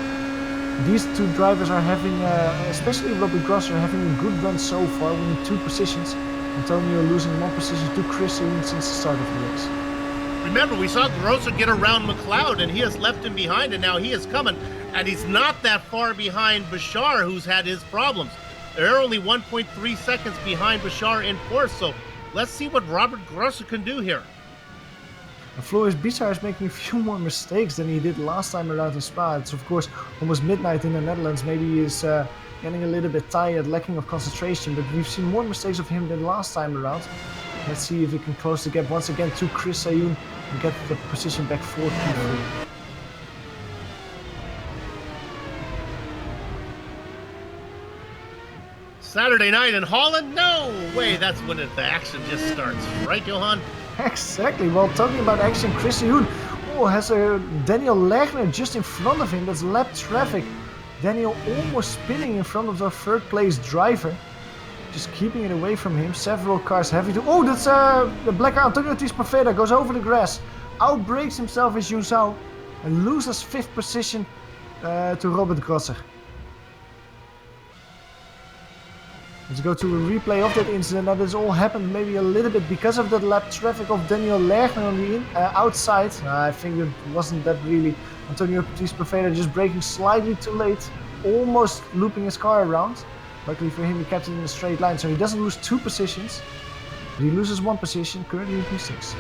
These two drivers are having, especially Robert Grosser, having a good run so far, winning 2 positions. Antonio losing 1 position to Chris Ayoun since the start of the race. Remember, we saw Grosser get around McLeod, and he has left him behind, and now he is coming. And he's not that far behind Bashar, who's had his problems. They're only 1.3 seconds behind Bashar in fourth, so let's see what Robert Grosser can do here. Floris Bizarre is making a few more mistakes than he did last time around in Spa. It's of course almost midnight in the Netherlands. Maybe he is getting a little bit tired, lacking of concentration, but we've seen more mistakes of him than last time around. Let's see if he can close the gap once again to Chris Ayoun and get the position back for P3. Saturday night in Holland? No way, that's when the action just starts. Right, Johan? Exactly. Well, talking about action, Chris Ayoun has Daniel Legner just in front of him. That's lap traffic. Daniel almost spinning in front of the third place driver. Just keeping it away from him. Several cars having to... Oh, that's the black car. Antonio Ortiz Poveda goes over the grass. Outbreaks himself in Junção and loses 5th position to Robert Grosser. Let's go to a replay of that incident. That has all happened maybe a little bit because of that lap traffic of Daniel Legner on the outside. I think it wasn't that really. Antonio Ortiz Poveda just braking slightly too late, almost looping his car around. Luckily for him, he kept it in a straight line, so he doesn't lose 2 positions. But he loses 1 position, currently in P6.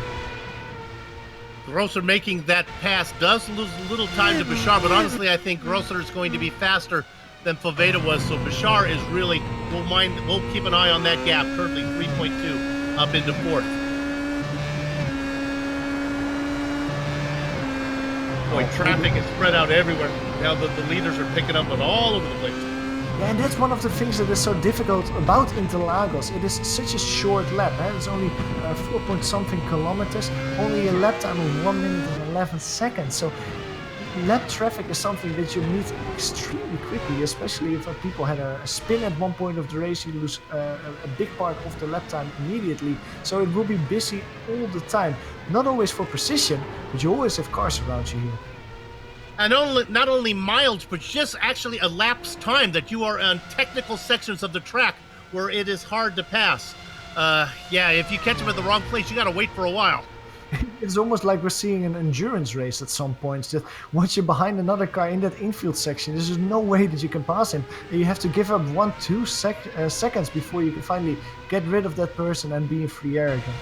Grosser making that pass does lose a little time to Bashar, but honestly, I think Grosser is going to be faster than Poveda was, so Bashar is really, we'll keep an eye on that gap, currently 3.2 up into 4th. Boy, traffic is spread out everywhere. Now the leaders are picking up on all over the place. Yeah, and that's one of the things that is so difficult about Interlagos. It is such a short lap. It's only 4-point-something kilometers, only a lap time of 1 minute and 11 seconds. So lap traffic is something that you meet extremely quickly, especially if people had a spin at one point of the race. You lose a big part of the lap time immediately. So it will be busy all the time. Not always for precision, but you always have cars around you here. And not only mileage, but just actually a lapse time that you are on technical sections of the track where it is hard to pass. Yeah, if you catch them at the wrong place, you got to wait for a while. It's almost like we're seeing an endurance race at some points. That once you're behind another car in that infield section, there's just no way that you can pass him. You have to give up 1-2 seconds before you can finally get rid of that person and be in free air again.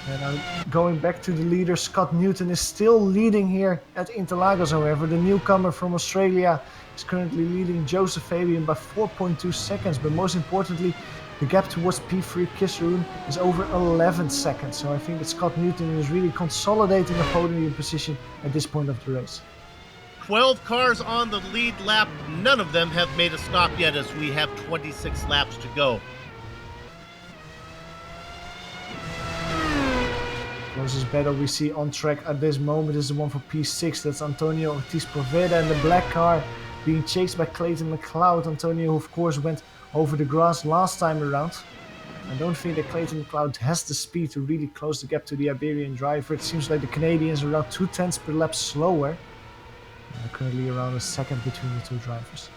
And going back to the leader, Scott Newton is still leading here at Interlagos, however. The newcomer from Australia is currently leading Joseph Fabian by 4.2 seconds, but most importantly, the gap towards P3 Kisroon is over 11 seconds. So I think that Scott Newton is really consolidating a podium position at this point of the race. 12 cars on the lead lap. None of them have made a stop yet as we have 26 laps to go. Closest battle we see on track at this moment is the one for P6. That's Antonio Ortiz Poveda in the black car being chased by Clayton McLeod. Antonio, of course, went over the grass last time around. I don't think that Clayton McLeod has the speed to really close the gap to the Iberian driver. It seems like the Canadians are around 0.2 per lap slower. Currently around a second between the two drivers.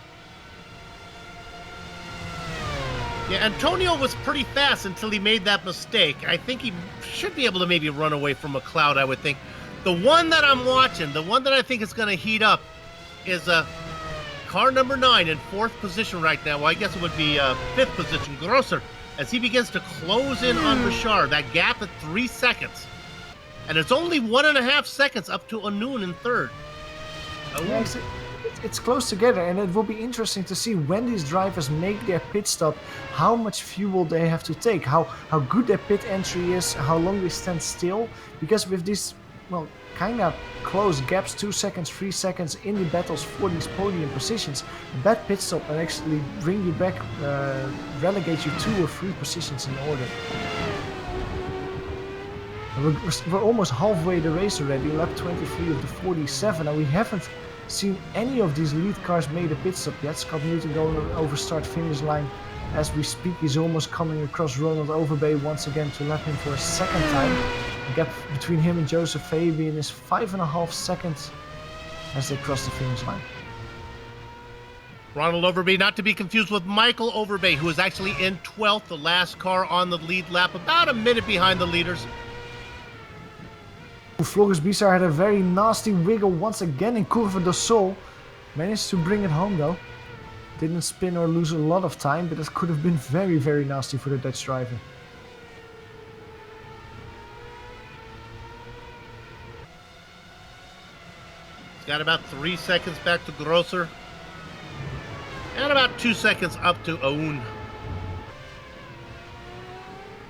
Yeah, Antonio was pretty fast until he made that mistake. I think he should be able to maybe run away from McLeod, I would think. The one that I'm watching, the one that I think is going to heat up is car number 9 in 4th position right now. Well, I guess it would be 5th position, Grosser, as he begins to close in on Bashar. That gap at 3 seconds. And it's only 1.5 seconds up to Anun in 3rd. Yeah, it's close together, and it will be interesting to see when these drivers make their pit stop, how much fuel they have to take, how good their pit entry is, how long they stand still. Because with these, well, kind of close gaps, 2 seconds, 3 seconds in the battles for these podium positions, a bad pit stop and actually bring you back, relegate you 2 or 3 positions in order. We're almost halfway the race already, lap 23 of the 47, and we haven't seen any of these lead cars made a pit stop yet. Scott Newton going over start finish line as we speak. He's almost coming across Ronald Overbay once again to lap him for a second time. The gap between him and Joseph Fabian is 5.5 seconds as they cross the finish line. Ronald Overbay, not to be confused with Michael Overbay, who is actually in 12th, the last car on the lead lap, about a minute behind the leaders. Floris Bizar had a very nasty wiggle once again in Curva do Sol. Managed to bring it home though. Didn't spin or lose a lot of time, but it could have been very, very nasty for the Dutch driver. He's got about 3 seconds back to Grosser. And about 2 seconds up to Aoun.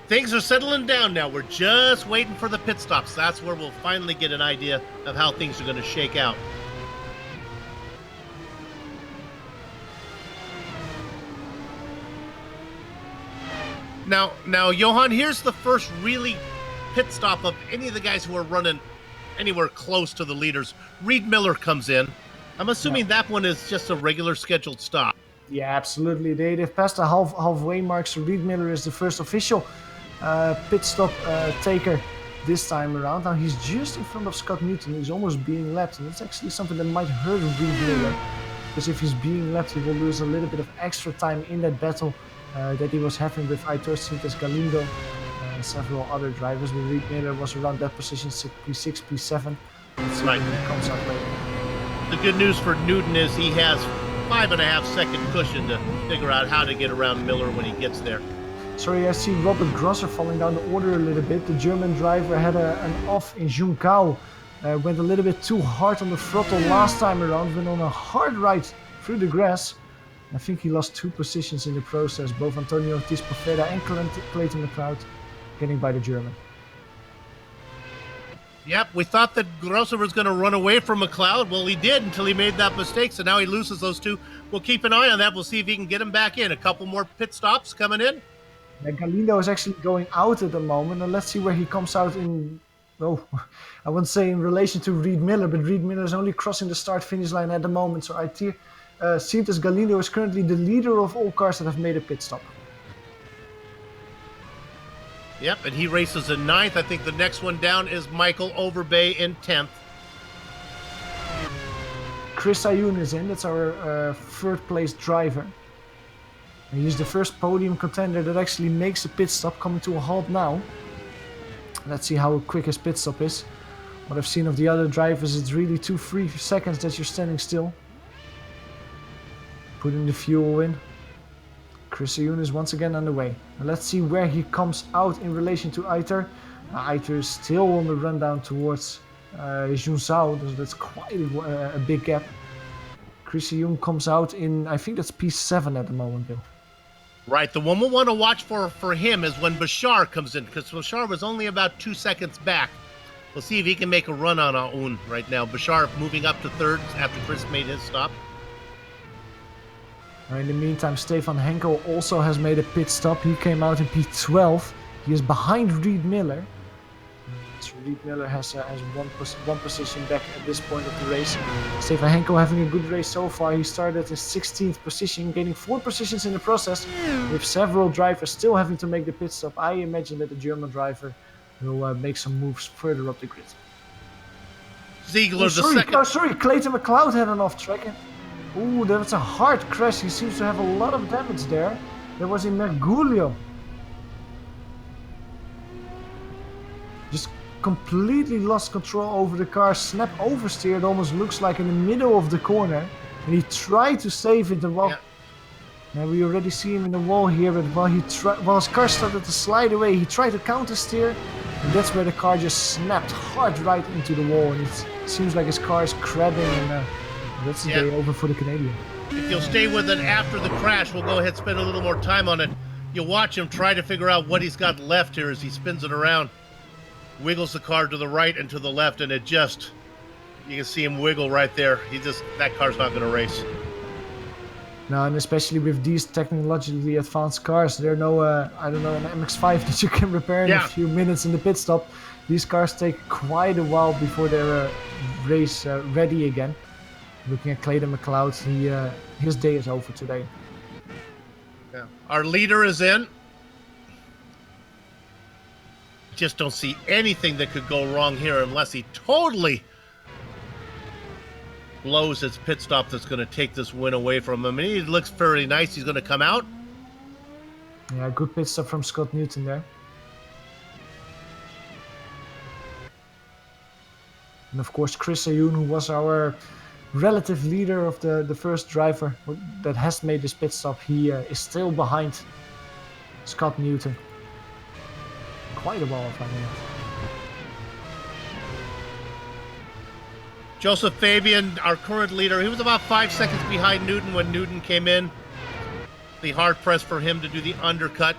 Things are settling down now. We're just waiting for the pit stops. That's where we'll finally get an idea of how things are going to shake out. Now, Johan, here's the first really pit stop of any of the guys who are running anywhere close to the leaders. Reed Miller comes in. I'm assuming that one is just a regular scheduled stop. Yeah, absolutely. They've passed the halfway mark, so Reed Miller is the first official pit stop taker this time around. Now he's just in front of Scott Newton, who's almost being lapped, and that's actually something that might hurt Reed Miller, because if he's being lapped, he will lose a little bit of extra time in that battle that he was having with Aitor Sintes Galindo and several other drivers. But Reed Miller was around that position, P6, P7. Let's see when he comes out later. The good news for Newton is he has 5.5 second cushion to figure out how to get around Miller when he gets there. Sorry, I see Robert Grosser falling down the order a little bit. The German driver had an off in Juncao. Went a little bit too hard on the throttle last time around. Went on a hard ride through the grass. I think he lost 2 positions in the process. Both Antonio Ortiz Poveda and Clayton McLeod getting by the German. Yep, we thought that Grosser was going to run away from McLeod. Well, he did until he made that mistake, so now he loses those 2. We'll keep an eye on that. We'll see if he can get him back in. A couple more pit stops coming in. Galindo is actually going out at the moment, and let's see where he comes out in, well, I wouldn't say in relation to Reed Miller, but Reed Miller is only crossing the start-finish line at the moment, so Sintes Galindo is currently the leader of all cars that have made a pit stop. Yep, and he races in 9th. I think the next one down is Michael Overbay in 10th. Chris Ayoun is in, that's our 3rd place driver. He's the first podium contender that actually makes a pit stop, coming to a halt now. Let's see how quick his pit stop is. What I've seen of the other drivers, it's really 2-3 seconds that you're standing still. Putting the fuel in. Chris Ayoun is once again underway. And let's see where he comes out in relation to Aitor. Aitor is still on the run down towards Junsao, so that's quite a big gap. Chris Ayoun comes out in, I think that's P7 at the moment, Bill. Right, the one we'll want to watch for him is when Bashar comes in, because Bashar was only about 2 seconds back. We'll see if he can make a run on Aoun right now. Bashar moving up to 3rd after Chris made his stop. In the meantime, Stefan Henkel also has made a pit stop. He came out in P12. He is behind Reed Miller. So Reed Miller has one position back at this point of the race. Stefan Henkel having a good race so far. He started in 16th position, gaining 4 positions in the process, with several drivers still having to make the pit stop. I imagine that the German driver will make some moves further up the grid. Ziegler, the sorry, second. oh, sorry, Clayton McLeod had an off track. Ooh, that was a hard crash. He seems to have a lot of damage there. There was in Mergulho. Just completely lost control over the car. Snap oversteered, almost looks like in the middle of the corner. And he tried to save it. Well, now we already see him in the wall here, but while his car started to slide away, he tried to counter steer. And that's where the car just snapped hard right into the wall. And it seems like his car is crabbing, and that's the day over for the Canadian. If you'll stay with it after the crash, we'll go ahead and spend a little more time on it. You'll watch him try to figure out what he's got left here as he spins it around. Wiggles the car to the right and to the left, and it just, you can see him wiggle right there. That car's not going to race. No, and especially with these technologically advanced cars, there are no, I don't know, an MX-5 that you can repair in a few minutes in the pit stop. These cars take quite a while before they're race ready again. Looking at Clayton McLeod, his day is over today. Yeah. Our leader is in. Just don't see anything that could go wrong here unless he totally blows his pit stop that's going to take this win away from him. And he looks fairly nice. He's going to come out. Yeah, good pit stop from Scott Newton there. And of course Chris Ayoun, who was our relative leader of the first driver that has made this pit stop, he is still behind Scott Newton. Quite a while, if I mean. Joseph Fabian, our current leader, he was about 5 seconds behind Newton when Newton came in. The hard press for him to do the undercut.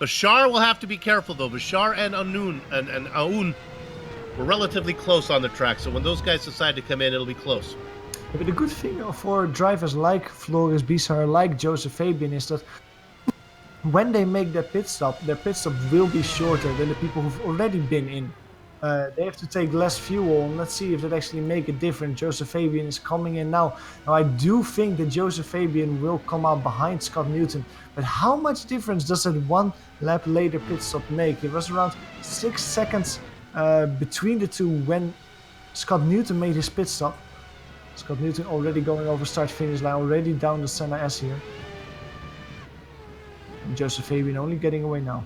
Bashar will have to be careful though. Bashar and Aoun were relatively close on the track, so when those guys decide to come in, it'll be close. Yeah, but the good thing for drivers like Floris Bizar, like Joseph Fabian, is that when they make their pit stop will be shorter than the people who've already been in. They have to take less fuel, and let's see if that actually make a difference. Joseph Fabian is coming in now. Now I do think that Joseph Fabian will come out behind Scott Newton, but how much difference does that one lap later pit stop make? It was around 6 seconds between the two when Scott Newton made his pit stop. Scott Newton already going over start-finish line, already down the Senna S here. And Joseph Fabian only getting away now.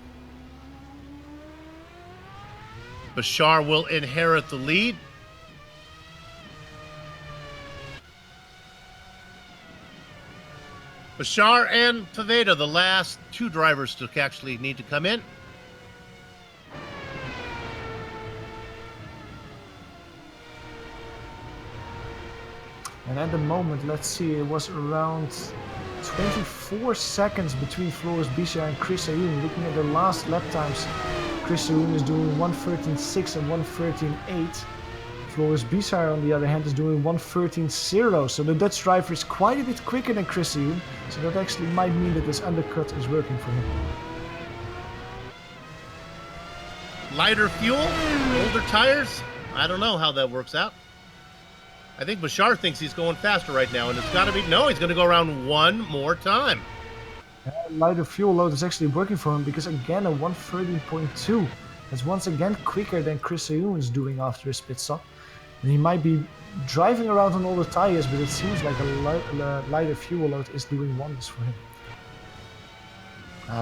Bashar will inherit the lead. Bashar and Paveda, the last two drivers to actually need to come in. And at the moment, let's see, it was around 24 seconds between Floris Bizar and Chris Ayoun. Looking at the last lap times, Chris Ayoun is doing 1:13.6 and 1:13.8. Floris Bizar, on the other hand, is doing 1:13.0. So the Dutch driver is quite a bit quicker than Chris Ayoun. So that actually might mean that this undercut is working for him. Lighter fuel, older tires. I don't know how that works out. I think Bashar thinks he's going faster right now, and it's got to be, no, he's going to go around one more time. Lighter fuel load is actually working for him, because again, a 1:13.2 is once again quicker than Chris Ayoun is doing after his pit stop. And he might be driving around on all the tires, but it seems like a lighter fuel load is doing wonders for him.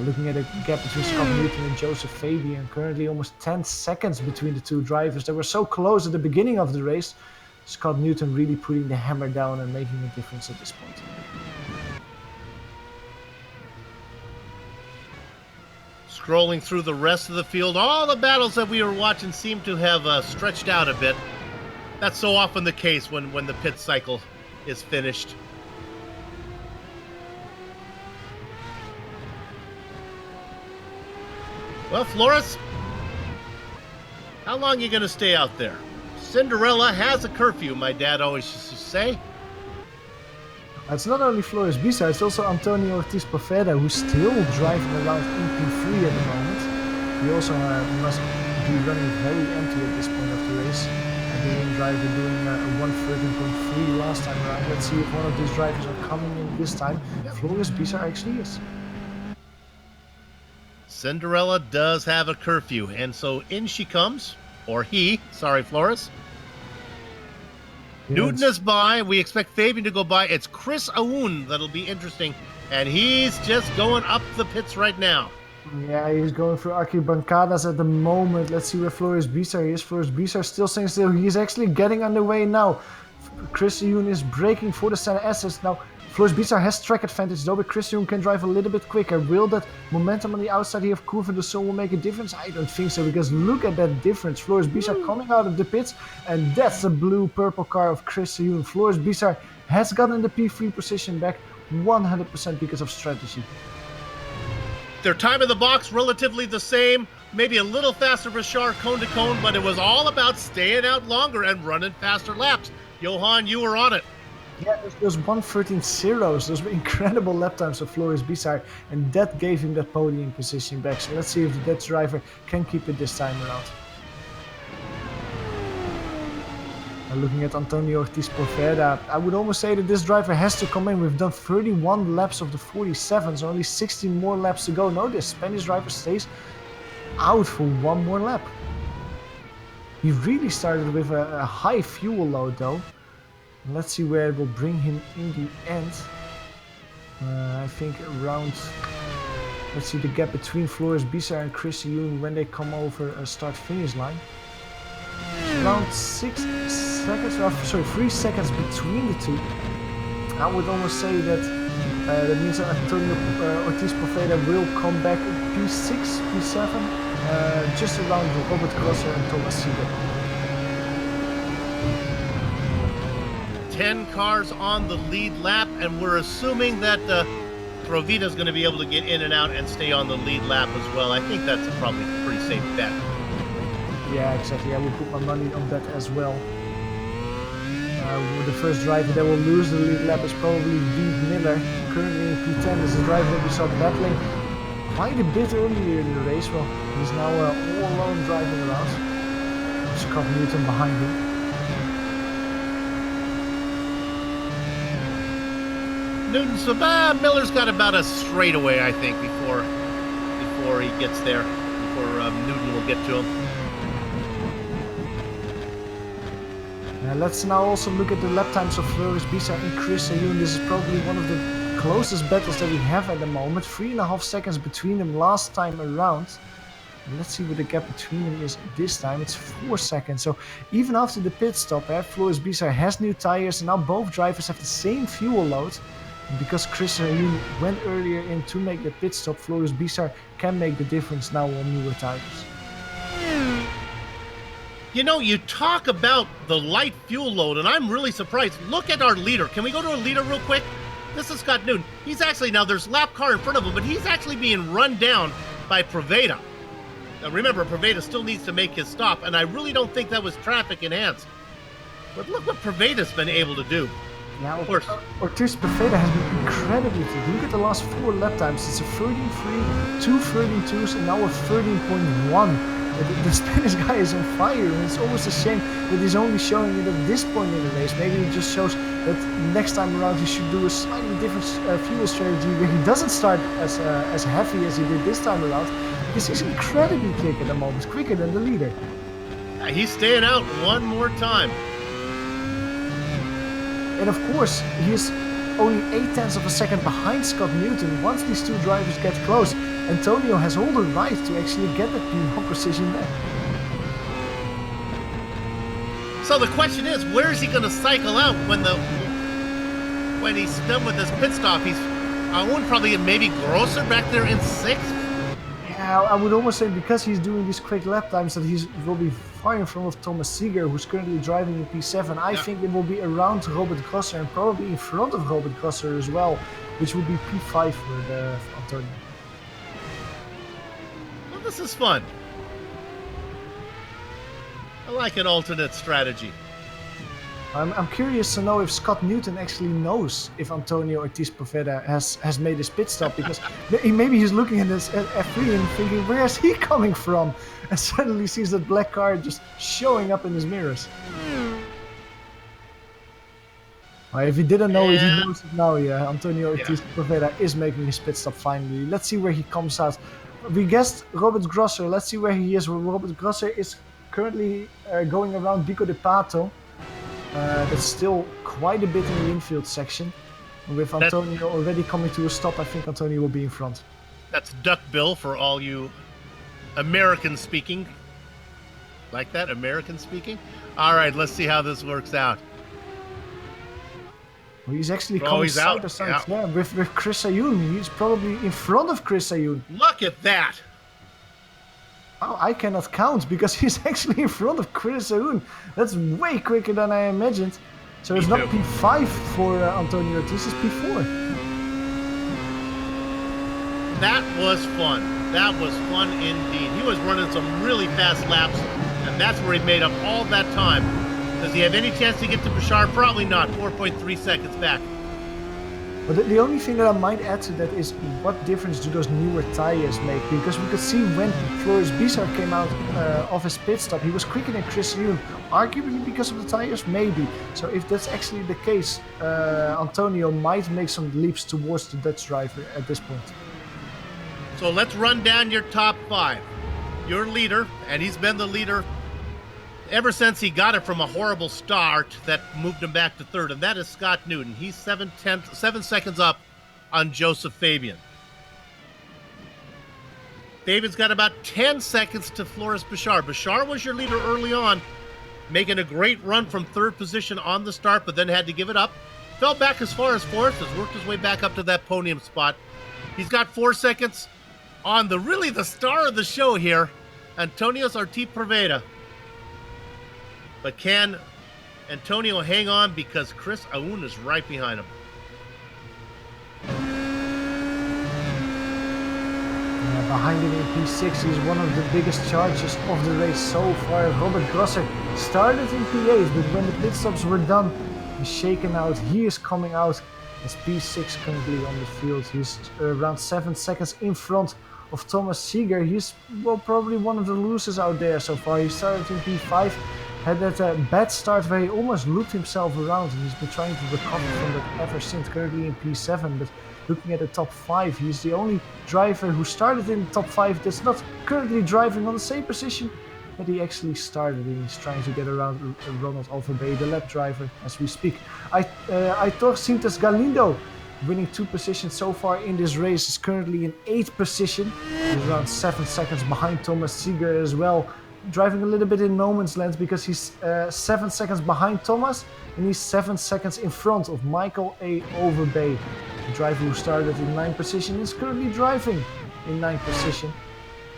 Looking at the gap between Scott Newton and Joseph Fabian, currently almost 10 seconds between the two drivers. They were so close at the beginning of the race. Scott Newton really putting the hammer down and making a difference at this point. Scrolling through the rest of the field, all the battles that we were watching seem to have stretched out a bit. That's so often the case when the pit cycle is finished. Well, Floris, how long are you going to stay out there? Cinderella has a curfew, my dad always used to say. It's not only Floris Bizar, it's also Antonio Ortiz Poveda, who's still driving around in P3 at the moment. He also must be running very empty at this point of the race. And the main driver doing a 1:13.3 last time around. Let's see if one of these drivers are coming in this time. Floris Bizar actually is. Cinderella does have a curfew, and so in she comes. Or he. Sorry, Flores. Yeah, Newton is by. We expect Fabian to go by. It's Chris Aoun that'll be interesting. And he's just going up the pits right now. Yeah, he's going through Arquibancadas at the moment. Let's see where Flores Bizar is. Flores Bizar still staying still. He's actually getting underway now. Chris Yoon is braking for the center S's. Now, Flores Bizar has track advantage though, but Chris Yoon can drive a little bit quicker. Will that momentum on the outside here of Curva do Sol will make a difference? I don't think so, because look at that difference. Flores Bizar coming out of the pits, and that's the blue-purple car of Chris Yoon. Flores Bizar has gotten the P3 position back 100% because of strategy. Their time in the box relatively the same, maybe a little faster for Char cone to cone, but it was all about staying out longer and running faster laps. Johan, you were on it. Yeah, those 1:13.0s, those were incredible lap times of Flores Bizar, and that gave him that podium position back. So let's see if the Dutch driver can keep it this time around. Now looking at Antonio Ortiz Poveda, I would almost say that this driver has to come in. We've done 31 laps of the 47, so only 16 more laps to go. No, this Spanish driver stays out for one more lap. He really started with a high fuel load though. Let's see where it will bring him in the end. I think around, let's see the gap between Flores Bizar and Chris Yoon when they come over a start-finish line. Around 6 seconds, sorry, 3 seconds between the two. I would almost say that that means that Antonio Ortiz Poveda will come back P6, P7, just around Robert Grosser and Thomas Seeger. 10 cars on the lead lap, and we're assuming that Provita is going to be able to get in and out and stay on the lead lap as well. I think that's probably a pretty safe bet. Yeah, exactly. I will put my money on that as well. The first driver that will lose the lead lap is probably Beat Miller. Currently in P10 is the driver that we saw battling quite a bit earlier in the race. Well, he's now all alone driving around. Scott Newton behind him. Miller's got about a straightaway, I think, before he gets there, before Newton will get to him. Let's now also look at the lap times of Flores Bizar and Chris Yoon. This is probably one of the closest battles that we have at the moment. 3.5 seconds between them last time around. Let's see what the gap between them is this time. It's 4 seconds. So even after the pit stop, Flores Bizar has new tires, and now both drivers have the same fuel load. Because Chris Yoon went earlier in to make the pit stop, Flores Bizar can make the difference now on newer tires. You know, you talk about the light fuel load, and I'm really surprised. Look at our leader. Can we go to a leader real quick? This is Scott Newton. He's actually, now there's lap car in front of him, but he's actually being run down by Poveda. Now remember, Poveda still needs to make his stop, and I really don't think that was traffic enhanced. But look what Poveda's been able to do. Yeah, of course. Ortiz Poveda has been incredibly good. Look at the last 4 lap times. It's a 13.3, 2 13.2s, and now a 13.1. The Spanish guy is on fire, and it's almost a shame that he's only showing it at this point in the race. Maybe it just shows that next time around he should do a slightly different fuel strategy where he doesn't start as heavy as he did this time around, because he's incredibly quick at the moment, quicker than the leader. He's staying out one more time. And of course, he's only 0.8 of a second behind Scott Newton. Once these two drivers get close, Antonio has all the right to actually get that P1 position back. So the question is, where is he going to cycle out when he's done with his pit stop? I would probably maybe Grosser back there in 6th. Yeah, I would almost say because he's doing these quick lap times that he will be far in front of Thomas Seeger, who's currently driving in P7. I think it will be around Robert Grosser and probably in front of Robert Grosser as well, which will be P5 for Antonio. Well, this is fun. I like an alternate strategy. I'm curious to know if Scott Newton actually knows if Antonio Ortiz Poveda has made his pit stop, because maybe he's looking at this F3 and thinking, where is he coming from? And suddenly sees that black car just showing up in his mirrors. If he didn't know it, he knows it now. Yeah, Antonio Ortiz Poveda is making his pit stop finally. Let's see where he comes out. We guessed Robert Grosser. Let's see where he is. Robert Grosser is currently going around Bico de Pato. That's still quite a bit in the infield section. And with Antonio already coming to a stop, I think Antonio will be in front. That's Duck Bill for all you American speaking. Like that, American speaking? All right, let's see how this works out. Well, he's actually coming side to side. Yeah, with Chris Ayoun. He's probably in front of Chris Ayoun. Look at that. Wow, I cannot count because he's actually in front of Chris Ayoun. That's way quicker than I imagined. So it's not P5 for Antonio Ortiz, it's P4. That was fun. That was fun indeed. He was running some really fast laps, and that's where he made up all that time. Does he have any chance to get to Bashar? Probably not. 4.3 seconds back. But the only thing that I might add to that is what difference do those newer tires make? Because we could see when Floris Bizar came out of his pit stop, he was quicker than Chris Ayoun. Arguably because of the tires, maybe. So if that's actually the case, Antonio might make some leaps towards the Dutch driver at this point. So let's run down your top 5. Your leader, and he's been the leader ever since he got it from a horrible start that moved him back to 3rd, and that is Scott Newton. He's 7 seconds up on Joseph Fabian. Fabian's got about 10 seconds to Floris Bashar. Bashar was your leader early on, making a great run from 3rd position on the start, but then had to give it up. Fell back as far as 4th, has worked his way back up to that podium spot. He's got 4 seconds on the star of the show here, Antonio Ortiz Preveda. But can Antonio hang on because Chris Ayoun is right behind him? Behind him in P6, he's one of the biggest charges of the race so far. Robert Grosser started in P8, but when the pit stops were done, he's shaken out. He is coming out as P6 currently on the field. He's around 7 seconds in front of Thomas Seeger. He's probably one of the losers out there so far. He started in P5. Had that bad start where he almost looped himself around, and he's been trying to recover from that ever since, currently in P7. But looking at the top 5, he's the only driver who started in the top 5 that's not currently driving on the same position that he actually started in. He's trying to get around Ronald Overbay, the lap driver, as we speak. Aitor Sintes Galindo, winning 2 positions so far in this race, is currently in 8th position. He's around 7 seconds behind Thomas Seeger as well. Driving a little bit in no man's land because he's 7 seconds behind Thomas and he's 7 seconds in front of Michael A. Overbay. The driver who started in 9th position is currently driving in 9th position.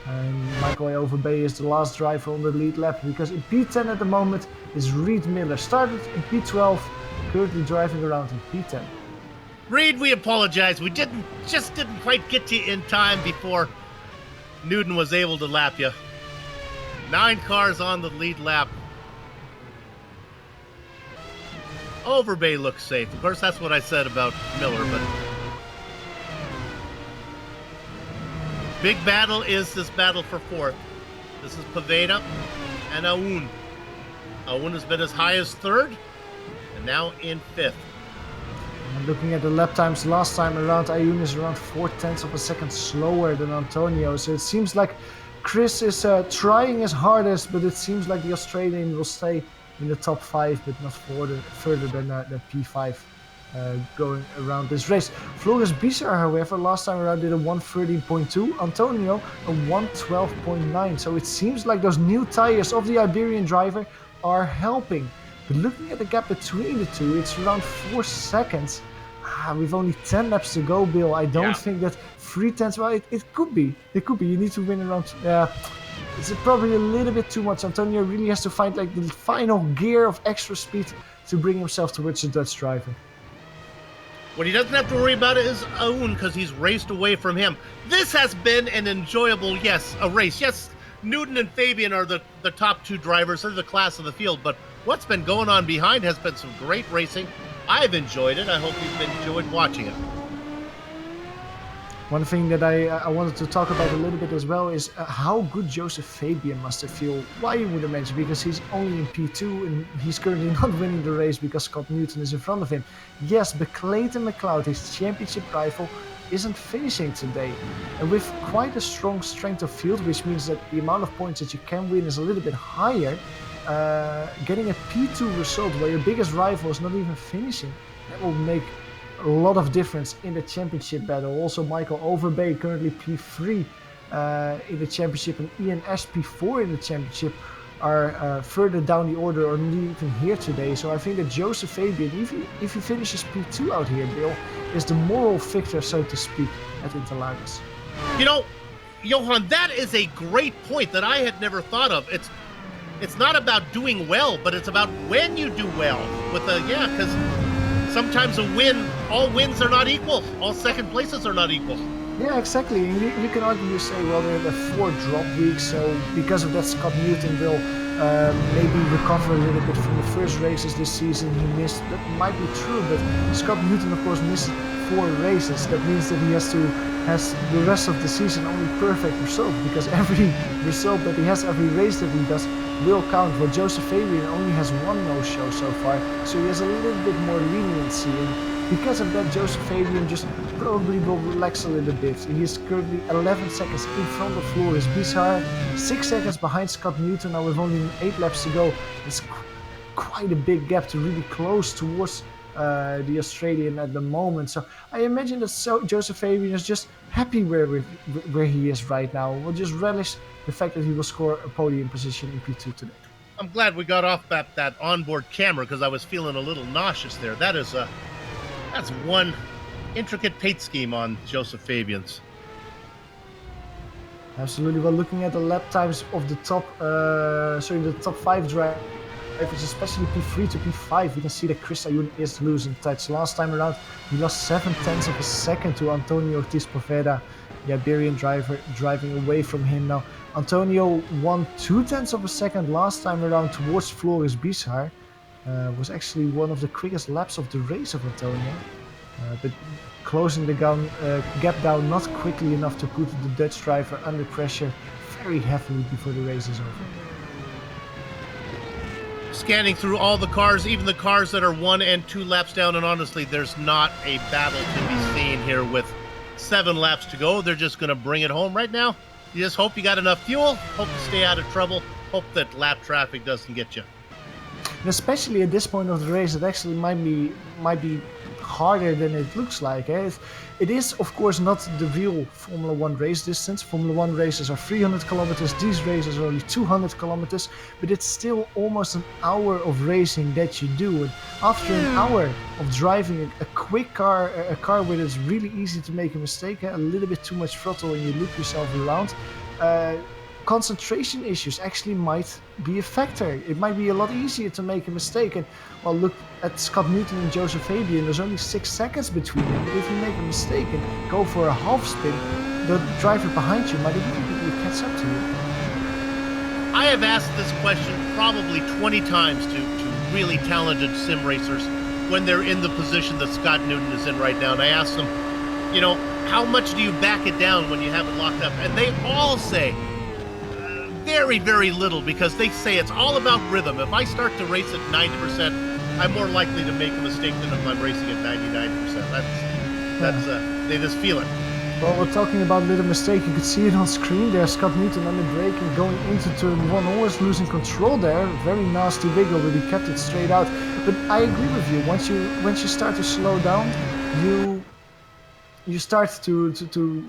And Michael A. Overbay is the last driver on the lead lap because in P10 at the moment is Reed Miller. Started in P12, currently driving around in P10. Reed, we apologize. We didn't quite get you in time before Newton was able to lap you. 9 cars on the lead lap. Overbay looks safe. Of course, that's what I said about Miller, but big battle is this battle for 4th. This is Preveda and Ayoun. Ayoun has been as high as 3rd and now in 5th. And looking at the lap times last time around, Ayoun is around 0.4 of a second slower than Antonio. So it seems like Chris is trying his hardest, but it seems like the Australian will stay in the top 5, but not further than the P5 going around this race. Floris Bizar, however, last time around did a 1:13.2. Antonio a 1:12.9. So it seems like those new tires of the Iberian driver are helping. But looking at the gap between the two, it's around 4 seconds. With only 10 laps to go, Bill, I don't think that 3/10, well, it could be. It could be. You need to win around, it's probably a little bit too much. Antonio really has to find like the final gear of extra speed to bring himself towards the Dutch driver. What he doesn't have to worry about is Ayoun because he's raced away from him. This has been an enjoyable, a race. Yes, Newton and Fabian are the top 2 drivers. They're the class of the field, but what's been going on behind has been some great racing. I've enjoyed it. I hope you've enjoyed watching it. One thing that I wanted to talk about a little bit as well is how good Joseph Fabian must have feel. Why you would have mentioned, because he's only in P2 and he's currently not winning the race because Scott Newton is in front of him. Yes, but Clayton McLeod, his championship rival, isn't finishing today. And with quite a strong strength of field, which means that the amount of points that you can win is a little bit higher, getting a P2 result where your biggest rival is not even finishing, that will make a lot of difference in the championship battle. Also, Michael Overbay currently P3 in the championship, and Ian Ash P4 in the championship are further down the order or not even here today. So I think that Joseph Fabian, if he finishes P2 out here, Bill, is the moral victor, so to speak, at Interlagos. You know, Johan, that is a great point that I had never thought of. It's not about doing well, but it's about when you do well. Because sometimes all wins are not equal. All second places are not equal. Yeah, exactly. And you can argue, say, well, there are 4 drop weeks, so because of that, Scott Newton will maybe recover a little bit from the first races this season he missed. That might be true, but Scott Newton, of course, missed 4 races. That means that he has the rest of the season only perfect result, because every result that he has, every race that he does, will count. Well, Joseph Fabian only has 1 no-show so far, so he has a little bit more leniency. And because of that, Joseph Fabian just probably will relax a little bit. He is currently 11 seconds in front of Floris Bizarre, 6 seconds behind Scott Newton. Now with only 8 laps to go, it's quite a big gap to really close towards the Australian at the moment. So I imagine that Joseph Fabian is just happy where he is right now. We'll just relish the fact that he will score a podium position in P2 today. I'm glad we got off that onboard camera, because I was feeling a little nauseous there. That's one intricate paint scheme on Joseph Fabian's. Absolutely. Well, looking at the lap times of the top 5 drivers, especially P3 to P5, we can see that Chris Ayun is losing touch. Last time around, he lost 0.7 of a second to Antonio Ortiz Poveda, the Iberian driver, driving away from him. Now, Antonio won 0.2 of a second last time around towards Floris Bizarre. Was actually one of the quickest laps of the race of Antonio, but closing the gap down not quickly enough to put the Dutch driver under pressure very heavily before the race is over. Scanning through all the cars, even the cars that are 1 and 2 laps down, and honestly, there's not a battle to be seen here with 7 laps to go. They're just going to bring it home right now. You just hope you got enough fuel, hope to stay out of trouble, hope that lap traffic doesn't get you. And especially at this point of the race, it actually might be harder than it looks like. It is, of course, not the real Formula 1 race distance. Formula 1 races are 300 kilometers. These races are only 200 kilometers, but it's still almost an hour of racing that you do. And after an hour of driving a quick car, a car where it's really easy to make a mistake, a little bit too much throttle and you loop yourself around, concentration issues actually might be a factor. It might be a lot easier to make a mistake. And well, look at Scott Newton and Joseph Fabian. There's only 6 seconds between them. But if you make a mistake and go for a half spin, the driver behind you might immediately catch up to you. I have asked this question probably 20 times to really talented sim racers when they're in the position that Scott Newton is in right now. And I asked them, how much do you back it down when you have it locked up? And they all say, very, very little, because they say it's all about rhythm. If I start to race at 90%, I'm more likely to make a mistake than if I'm racing at 99%. They just feel it. Well, we're talking about a little mistake. You could see it on screen there. Scott Newton under braking, going into turn 1, always losing control there. Very nasty wiggle, but he kept it straight out. But I agree with you. Once you start to slow down, you start to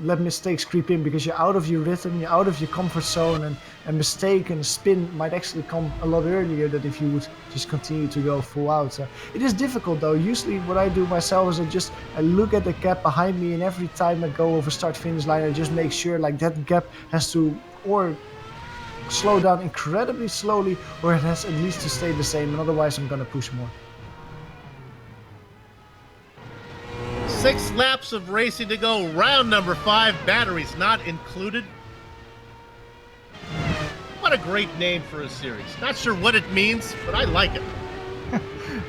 let mistakes creep in, because you're out of your rhythm, you're out of your comfort zone, and a mistake and a spin might actually come a lot earlier than if you would just continue to go full out. So it is difficult though. Usually what I do myself is I look at the gap behind me, and every time I go over start finish line, I just make sure like that gap has to or slow down incredibly slowly, or it has at least to stay the same, and otherwise I'm gonna push more. 6 laps of racing to go. Round number 5, batteries not included. What a great name for a series. Not sure what it means, but I like it.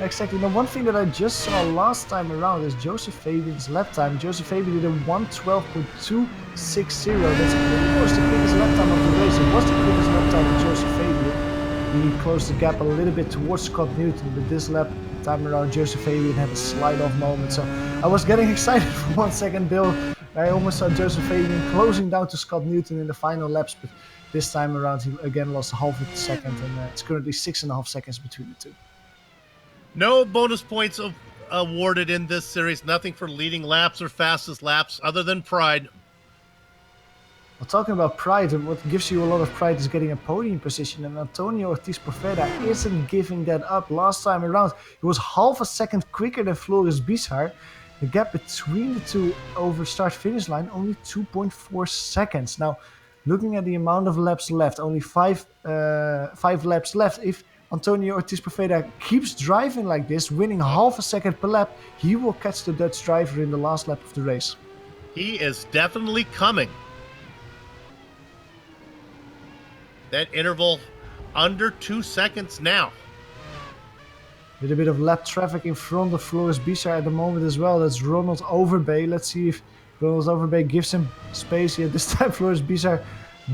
Exactly. Now, one thing that I just saw last time around is Joseph Fabian's lap time. Joseph Fabian did a 1:12.260. That's almost the quickest lap time of the race. It was the quickest lap time of Joseph Fabian. He closed the gap a little bit towards Scott Newton, but this lap time around, Joseph Fabian had a slide-off moment. So I was getting excited for 1 second, Bill, I almost saw Joseph Fabian closing down to Scott Newton in the final laps, but this time around he again lost half a second, and it's currently 6.5 seconds between the two. No bonus points awarded in this series. Nothing for leading laps or fastest laps other than pride. Well, talking about pride, what gives you a lot of pride is getting a podium position, and Antonio Ortiz Poveda isn't giving that up. Last time around, he was half a second quicker than Floris Bizar. The gap between the two over start-finish line, only 2.4 seconds. Now, looking at the amount of laps left, only five laps left. If Antonio Ortiz Poveda keeps driving like this, winning half a second per lap, he will catch the Dutch driver in the last lap of the race. He is definitely coming. That interval under 2 seconds now. With a bit of lap traffic in front of Floris Bizar at the moment as well. That's Ronald Overbay. Let's see if Ronald Overbay gives him space here. This time Floris Bizar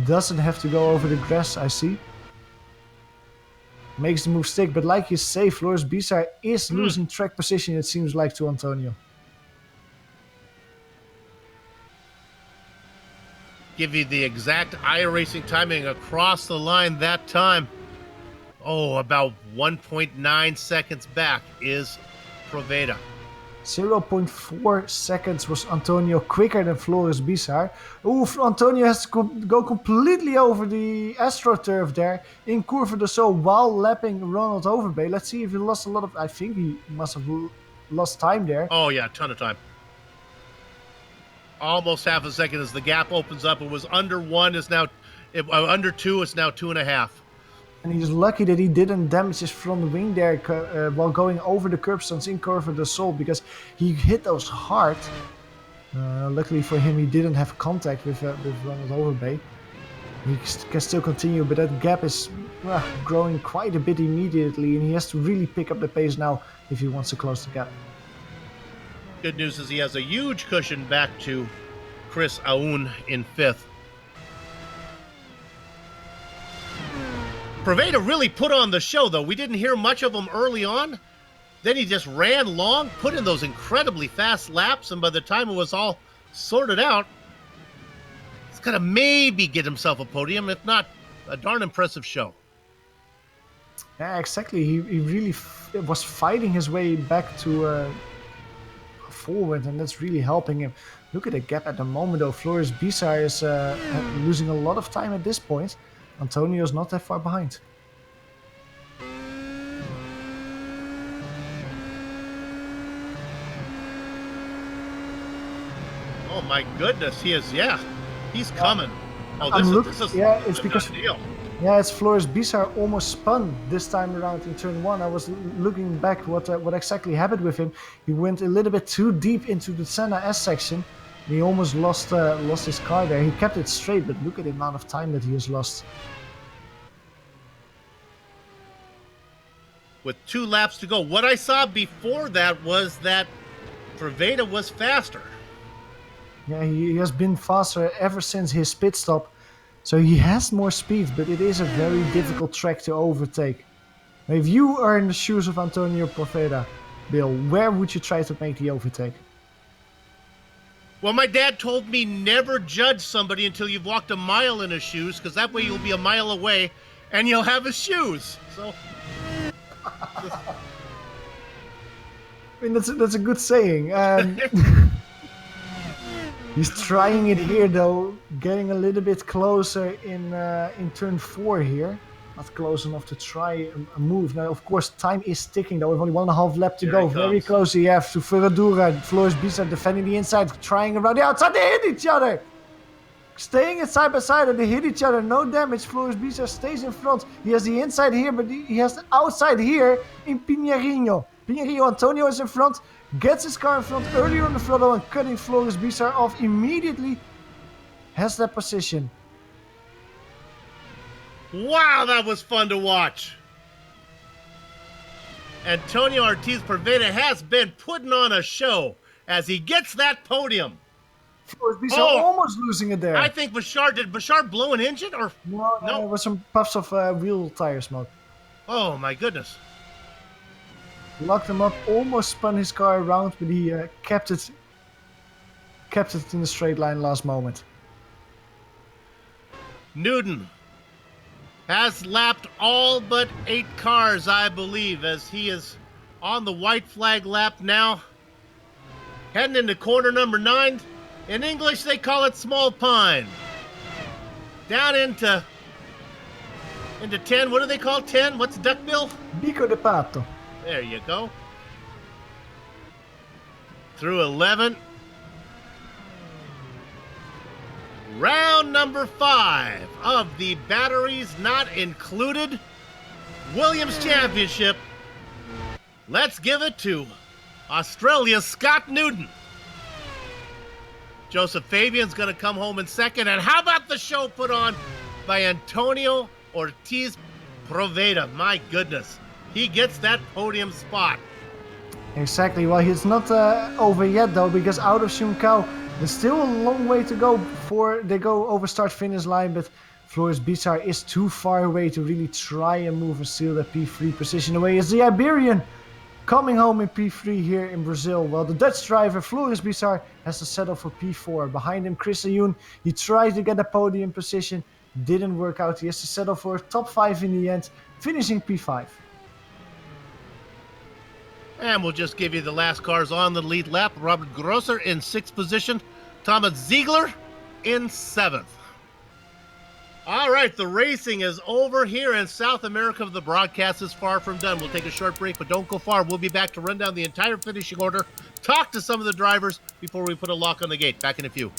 doesn't have to go over the grass, I see. Makes the move stick, but like you say, Floris Bizar is losing track position, it seems like, to Antonio. Give you the exact iRacing timing across the line that time. Oh, about 1.9 seconds back is Poveda. 0.4 seconds was Antonio quicker than Floris Bizar. Ooh, Antonio has to go completely over the AstroTurf there in Curva do Sol while lapping Ronald Overbay. Let's see if he lost a lot of... I think he must have lost time there. Oh, yeah, a ton of time. Almost half a second as the gap opens up. It was under 1, is now... under 2, it's now 2.5. And he's lucky that he didn't damage his front wing there while going over the curb stones in Curva do Sol, because he hit those hard. Luckily for him, he didn't have contact with Ronald Overbay. He can still continue, but that gap is growing quite a bit immediately, and he has to really pick up the pace now if he wants to close the gap. Good news is he has a huge cushion back to Chris Aoun in 5th. Poveda really put on the show, though. We didn't hear much of him early on. Then he just ran long, put in those incredibly fast laps, and by the time it was all sorted out, he's going to maybe get himself a podium, if not a darn impressive show. Yeah, exactly. He really was fighting his way back to forward, and that's really helping him. Look at the gap at the moment, though. Floris Bizar is losing a lot of time at this point. Antonio's not that far behind. Oh my goodness, he is, he's coming. Oh, this is it's because deal. Yeah, it's Floris Bizar almost spun this time around in turn 1. I was looking back what exactly happened with him. He went a little bit too deep into the Senna S section. He almost lost his car there. He kept it straight, but look at the amount of time that he has lost. With 2 laps to go. What I saw before that was that Poveda was faster. Yeah, he has been faster ever since his pit stop. So he has more speed, but it is a very difficult track to overtake. Now, if you are in the shoes of Antonio Poveda, Bill, where would you try to make the overtake? Well, my dad told me never judge somebody until you've walked a mile in his shoes, because that way you'll be a mile away and you'll have his shoes. So, I mean, that's a good saying. He's trying it here, though, getting a little bit closer in turn 4 here. Not close enough to try a move. Now, of course, time is ticking, though. With only 1.5 lap to go. Very close he have to Ferradura. Floris Bizar defending the inside, trying around the outside. They hit each other. Staying it side by side, and they hit each other. No damage. Floris Bizar stays in front. He has the inside here, but he has the outside here in Pinheirinho. Pinheirinho, Antonio is in front. Gets his car in front earlier on the throttle and cutting Floris Bizar off immediately. Has that position. Wow, that was fun to watch. Antonio Ortiz Poveda has been putting on a show as he gets that podium. Floris Bizar almost losing it there. I think did Bashar blow an engine? Or No, there was some puffs of wheel tire smoke. Oh my goodness. Locked him up, almost spun his car around, but he kept it kept it in the straight line last moment. Newton has lapped all but 8 cars, I believe, as he is on the white flag lap now. Heading into corner number 9. In English, they call it Small Pine. Down into 10. What do they call 10? What's Duckbill? Bico de Pato. There you go. Through 11. Round number 5 of the batteries not included Williams Championship. Let's give it to Australia's Scott Newton. Joseph Fabian's going to come home in second. And how about the show put on by Antonio Ortiz Proveda? My goodness. He gets that podium spot. Exactly. Well, it's not over yet, though, because out of Simcoe, there's still a long way to go before they go over start-finish line, but Floris Bizar is too far away to really try and move and steal that P3 position away. It's the Iberian coming home in P3 here in Brazil. Well, the Dutch driver, Floris Bizar, has to settle for P4. Behind him, Chris Ayoun, he tried to get a podium position, didn't work out. He has to settle for top 5 in the end, finishing P5. And we'll just give you the last cars on the lead lap. Robert Grosser in 6th position. Thomas Ziegler in 7th. All right, the racing is over here in South America. The broadcast is far from done. We'll take a short break, but don't go far. We'll be back to run down the entire finishing order, talk to some of the drivers before we put a lock on the gate. Back in a few.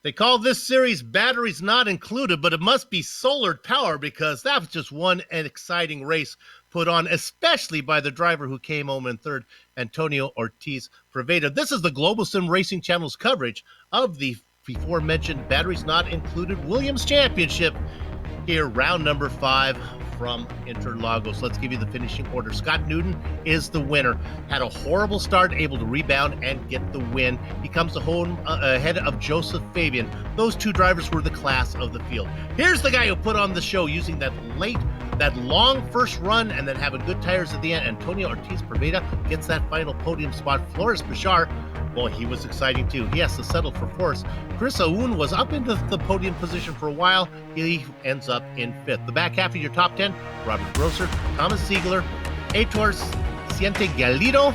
They call this series batteries not included, but it must be solar power because that was just one exciting race put on, especially by the driver who came home in third, Antonio Ortiz Proveda. This is the Global SimRacing Channel's coverage of the before mentioned batteries not included Williams Championship here, round number 5 from Interlagos. Let's give you the finishing order. Scott Newton is the winner. Had a horrible start, able to rebound and get the win. He comes to home ahead of Joseph Fabian. Those two drivers were the class of the field. Here's the guy who put on the show using that long first run and then having good tires at the end. Antonio Ortiz-Preveda gets that final podium spot. Floris Bashar, well, he was exciting too. He has to settle for fourth. Chris Aoun was up into the podium position for a while. He ends up in fifth. The back half of your top 10, Robert Grosser, Thomas Siegler, Aitor Siente Galido.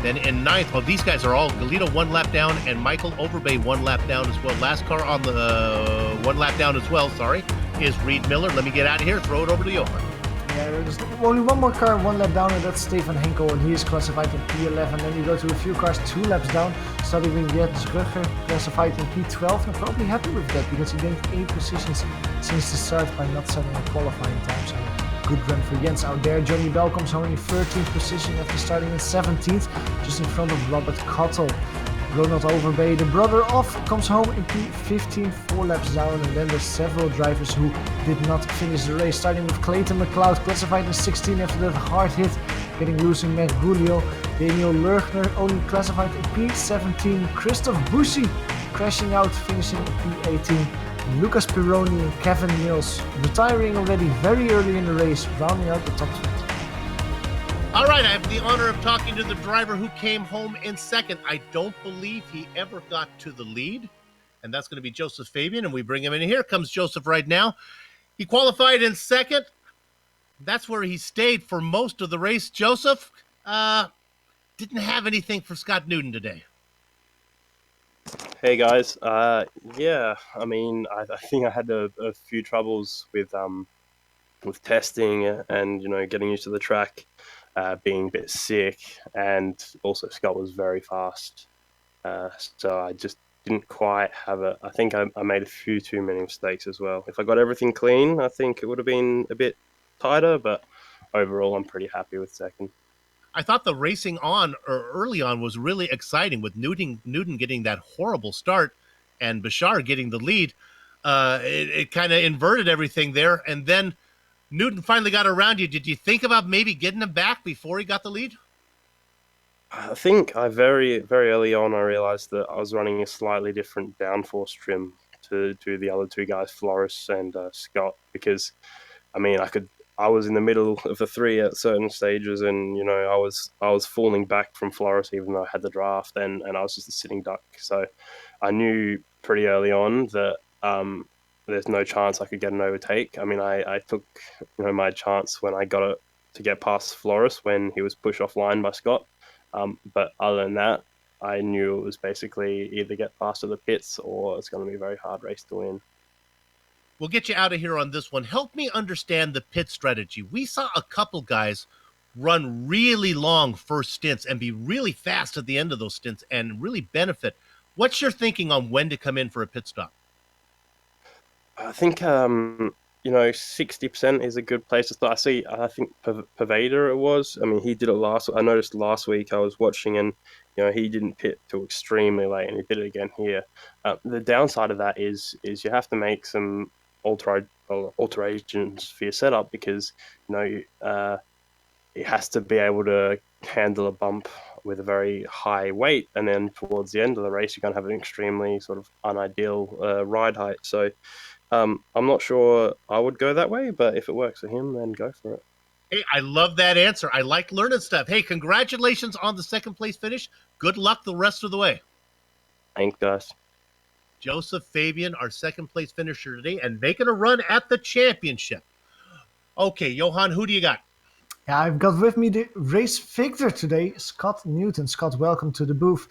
Then in ninth, well, these guys are all Galido 1 lap down and Michael Overbay 1 lap down as well. Last car on the 1 lap down as well, is Reed Miller. Let me get out of here, throw it over to Johan. Yeah, there's only one more car 1 lap down, and that's Stefan Henkel, and he is classified in P11. Then you go to a few cars 2 laps down, starting with Jens Rugger, classified in P12. I'm probably happy with that because he gained 8 positions since the start by not setting a qualifying time. So good run for Jens out there. Johnny Bell comes home in 13th position after starting in 17th, just in front of Robert Cottle. Ronald Overbay, the brother of, comes home in P15, 4 laps down, and then there's several drivers who did not finish the race, starting with Clayton McLeod, classified in 16 after that hard hit, getting loose in Mergulio. Daniel Lerchner only classified in P17, Christoph Bussy crashing out, finishing in P18, Lucas Pironi and Kevin Mills retiring already very early in the race, rounding out the top 20. All right, I have the honor of talking to the driver who came home in second. I don't believe he ever got to the lead, and that's going to be Joseph Fabian, and we bring him in. Here comes Joseph right now. He qualified in second. That's where he stayed for most of the race. Joseph didn't have anything for Scott Newton today. Hey guys, yeah, I mean, I think I had a few troubles with testing and getting used to the track. Being a bit sick, and also Scott was very fast, so I just didn't quite have it. I think I made a few too many mistakes as well. If I got everything clean, I think it would have been a bit tighter, but overall I'm pretty happy with second. I thought the racing early on was really exciting with Newton getting that horrible start and Bashar getting the lead. It kind of inverted everything there, and then Newton finally got around you. Did you think about maybe getting him back before he got the lead? I think very, very early on I realized that I was running a slightly different downforce trim to the other two guys, Floris and Scott, because I mean I was in the middle of the three at certain stages, and I was falling back from Floris even though I had the draft, and I was just a sitting duck. So I knew pretty early on that there's no chance I could get an overtake. I mean, I took my chance when I got it to get past Floris when he was pushed offline by Scott. But other than that, I knew it was basically either get past to the pits or it's going to be a very hard race to win. We'll get you out of here on this one. Help me understand the pit strategy. We saw a couple guys run really long first stints and be really fast at the end of those stints and really benefit. What's your thinking on when to come in for a pit stop? I think 60% is a good place to start. I think Pervader it was. I mean, he did it I noticed last week I was watching, and he didn't pit till extremely late, and he did it again here. The downside of that is you have to make some alterations for your setup, because it has to be able to handle a bump with a very high weight, and then towards the end of the race you're going to have an extremely sort of unideal ride height. So I'm not sure I would go that way, but if it works for him, then go for it. Hey, I love that answer. I like learning stuff. Hey, congratulations on the second place finish. Good luck the rest of the way. Thanks, guys. Joseph Fabian, our second place finisher today, and making a run at the championship. Okay, Johan, who do you got? Yeah, I've got with me the race victor today, Scott Newton. Scott, welcome to the booth.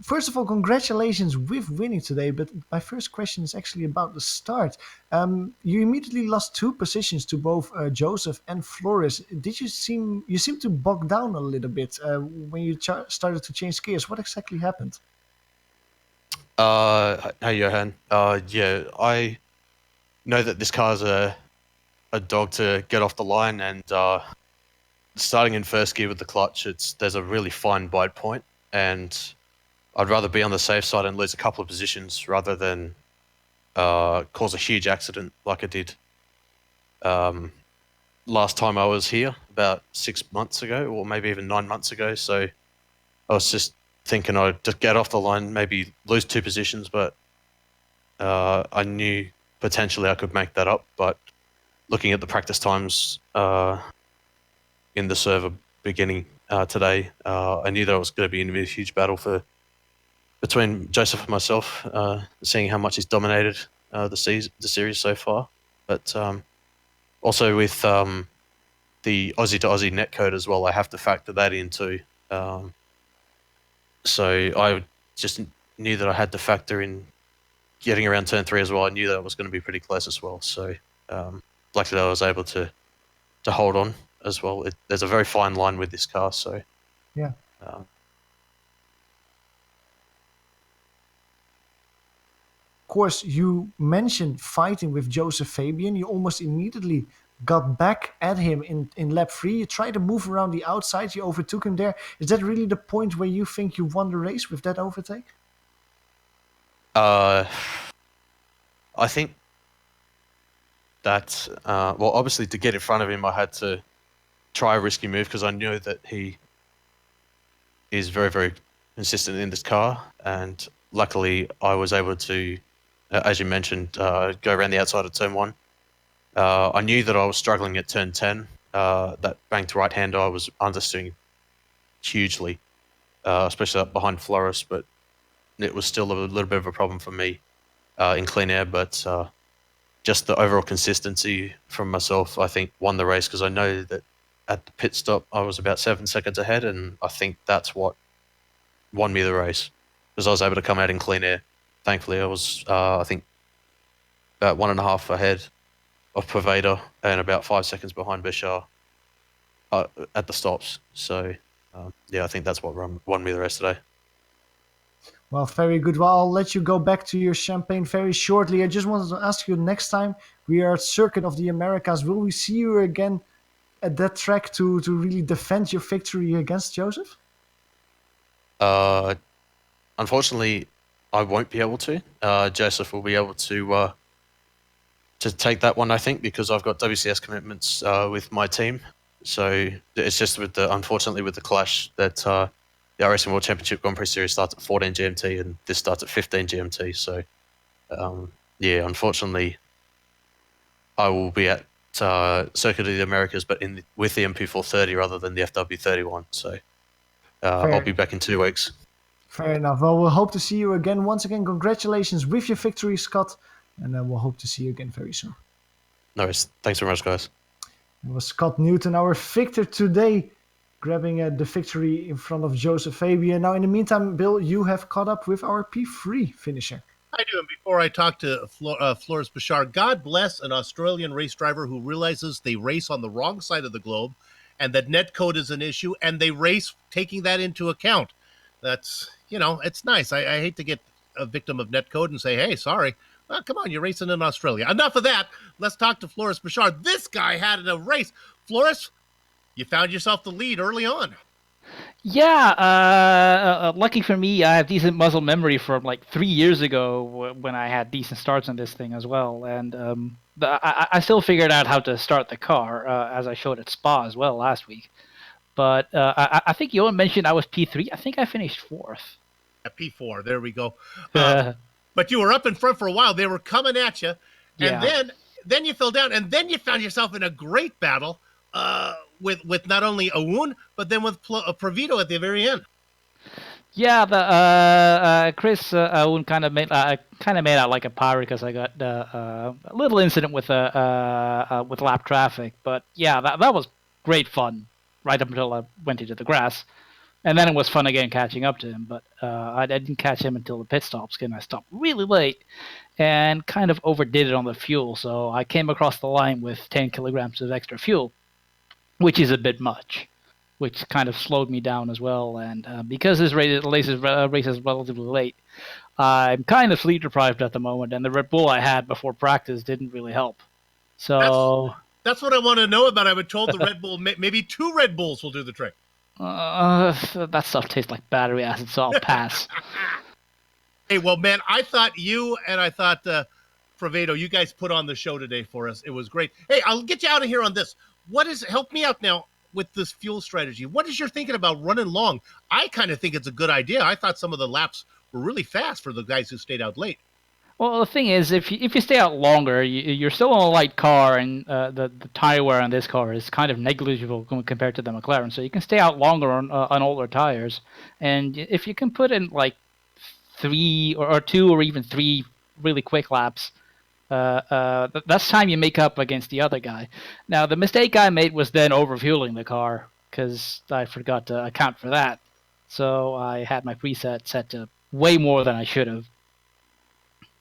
First of all, congratulations with winning today, but my first question is actually about the start. You immediately lost 2 positions to both Joseph and Floris. You seem to bog down a little bit when you started to change gears. What exactly happened? Hey, Johan. Yeah, I know that this car's a dog to get off the line, and starting in first gear with the clutch, there's a really fine bite point, and I'd rather be on the safe side and lose a couple of positions rather than cause a huge accident like I did. last time I was here about 6 months ago, or maybe even 9 months ago. So I was just thinking I'd just get off the line, maybe lose 2 positions, but I knew potentially I could make that up. But looking at the practice times in the server beginning today, I knew that it was going to be a huge battle between Joseph and myself, seeing how much he's dominated the series so far. But also with the Aussie to Aussie netcode as well, I have to factor that in too. So I just knew that I had to factor in getting around turn 3 as well. I knew that it was going to be pretty close as well. So luckily I was able to hold on as well. There's a very fine line with this car. So Yeah. Of course, you mentioned fighting with Joseph Fabian. You almost immediately got back at him in lap 3. You tried to move around the outside. You overtook him there. Is that really the point where you think you won the race with that overtake? I think that, well, obviously to get in front of him, I had to try a risky move because I knew that he is very, very consistent in this car. And luckily, I was able to, as you mentioned, go around the outside of turn 1. I knew that I was struggling at turn 10. That banked right-hander I was understeering hugely, especially up behind Flores, but it was still a little bit of a problem for me in clean air. But just the overall consistency from myself, I think, won the race because I know that at the pit stop, I was about 7 seconds ahead, and I think that's what won me the race because I was able to come out in clean air. Thankfully, I was, I think, about 1.5 ahead of Paveda and about 5 seconds behind Bishar at the stops. So, yeah, I think that's what won me the race today. Well, very good. Well, I'll let you go back to your champagne very shortly. I just wanted to ask you, next time we are at Circuit of the Americas, will we see you again at that track to really defend your victory against Joseph? Unfortunately, I won't be able to. Joseph will be able to take that one, I think, because I've got WCS commitments with my team. So it's just unfortunately with the clash that the iRacing World Championship Grand Prix Series starts at 14 GMT and this starts at 15 GMT. So yeah, unfortunately, I will be at Circuit of the Americas, but with the MP430 rather than the FW31. So I'll be back in 2 weeks. Fair enough. Well, we'll hope to see you again. Once again, congratulations with your victory, Scott. And we'll hope to see you again very soon. No worries. Thanks very much, guys. It was Scott Newton, our victor today, grabbing the victory in front of Joseph Fabian. Now, in the meantime, Bill, you have caught up with our P3 finisher. I do. And before I talk to Flores Bashar, God bless an Australian race driver who realizes they race on the wrong side of the globe and that netcode is an issue, and they race taking that into account. That's, it's nice. I hate to get a victim of netcode and say, hey, sorry. Well, come on, you're racing in Australia. Enough of that. Let's talk to Flores Bashar. This guy had a race. Flores, you found yourself the lead early on. Yeah, lucky for me, I have decent muscle memory from like 3 years ago when I had decent starts on this thing as well. And I still figured out how to start the car, as I showed at Spa as well last week. But I think Johan mentioned I was P3. I think I finished 4th. At P4, there we go. But you were up in front for a while. They were coming at you. And then you fell down. And then you found yourself in a great battle with not only Aoun, but then with Pravito at the very end. Yeah, the Chris Aoun kind of made out like a pirate because I got a little incident with lap traffic. But yeah, that was great fun right up until I went into the grass. And then it was fun again catching up to him, but I didn't catch him until the pit stops, and I stopped really late and kind of overdid it on the fuel. So I came across the line with 10 kilograms of extra fuel, which is a bit much, which kind of slowed me down as well. And because this race is relatively late, I'm kind of sleep deprived at the moment, and the Red Bull I had before practice didn't really help. So that's what I want to know about. I was told the Red Bull, maybe 2 Red Bulls will do the trick. That stuff tastes like battery acid, so I'll pass. Hey, well, man, I thought you and I thought Pravito, you guys put on the show today for us. It was great. Hey, I'll get you out of here on this. help me out now with this fuel strategy. What is your thinking about running long? I kind of think it's a good idea. I thought some of the laps were really fast for the guys who stayed out late. Well, the thing is, if you stay out longer, you're still on a light car, and the tire wear on this car is kind of negligible compared to the McLaren. So you can stay out longer on older tires, and if you can put in like 3 or 2 or even 3 really quick laps, that's time you make up against the other guy. Now, the mistake I made was then overfueling the car because I forgot to account for that. So I had my preset set to way more than I should have.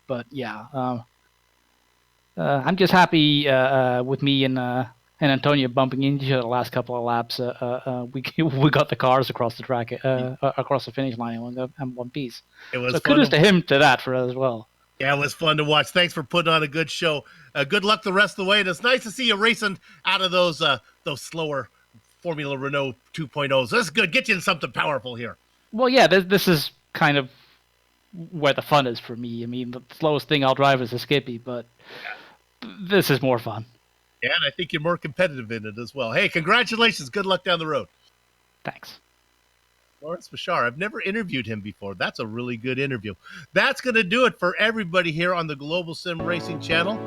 But yeah, I'm just happy with me and Antonio bumping into each other the last couple of laps. We got the cars across the track, across the finish line in one piece. It was so fun kudos to him to that for as well. Yeah, it was fun to watch. Thanks for putting on a good show. Good luck the rest of the way. And it's nice to see you racing out of those slower Formula Renault 2.0s. This is good. Get you in something powerful here. Well, yeah, this is kind of where the fun is for me. I mean, the slowest thing I'll drive is a Skippy, but this is more fun. Yeah, and I think you're more competitive in it as well. Hey, congratulations. Good luck down the road. Thanks. Lawrence Bashar. I've never interviewed him before. That's a really good interview. That's going to do it for everybody here on the Global Sim Racing Channel.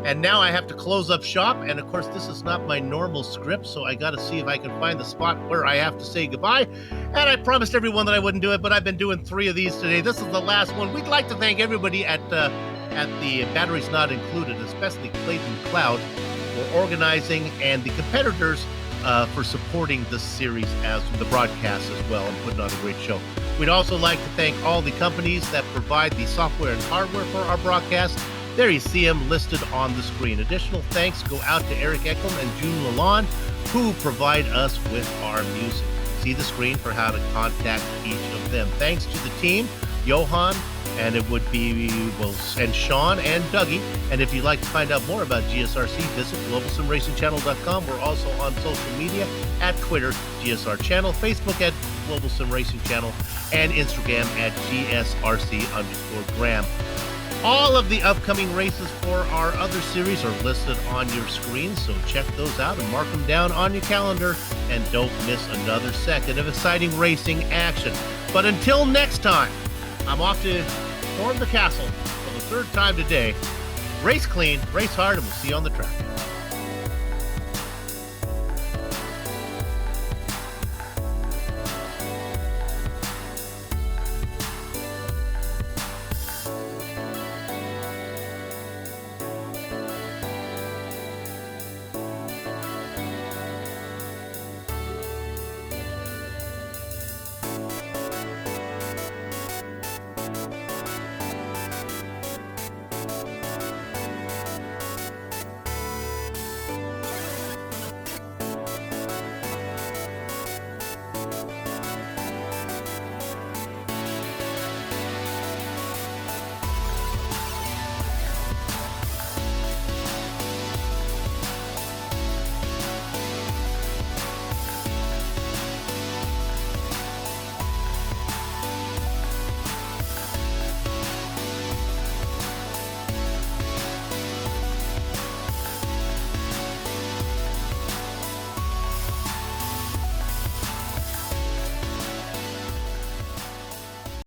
And now I have to close up shop. And, of course, this is not my normal script, so I got to see if I can find the spot where I have to say goodbye. And I promised everyone that I wouldn't do it, but I've been doing 3 of these today. This is the last one. We'd like to thank everybody at the Batteries Not Included, especially Clayton Cloud, for organizing, and the competitors for supporting this series as the broadcast as well and putting on a great show. We'd also like to thank all the companies that provide the software and hardware for our broadcast. There you see them listed on the screen. Additional thanks go out to Eric Ecklum and June Lalonde, who provide us with our music. See the screen for how to contact each of them. Thanks to the team, Johan, and it would be, and Sean and Dougie. And if you'd like to find out more about GSRC, visit globalsimracingchannel.com. We're also on social media at Twitter, GSR Channel, Facebook at Global Sim Racing Channel, and Instagram at GSRC_Graham. All of the upcoming races for our other series are listed on your screen, so check those out and mark them down on your calendar, and don't miss another second of exciting racing action. But until next time, I'm off to storm the castle for the 3rd time today. Race clean, race hard, and we'll see you on the track.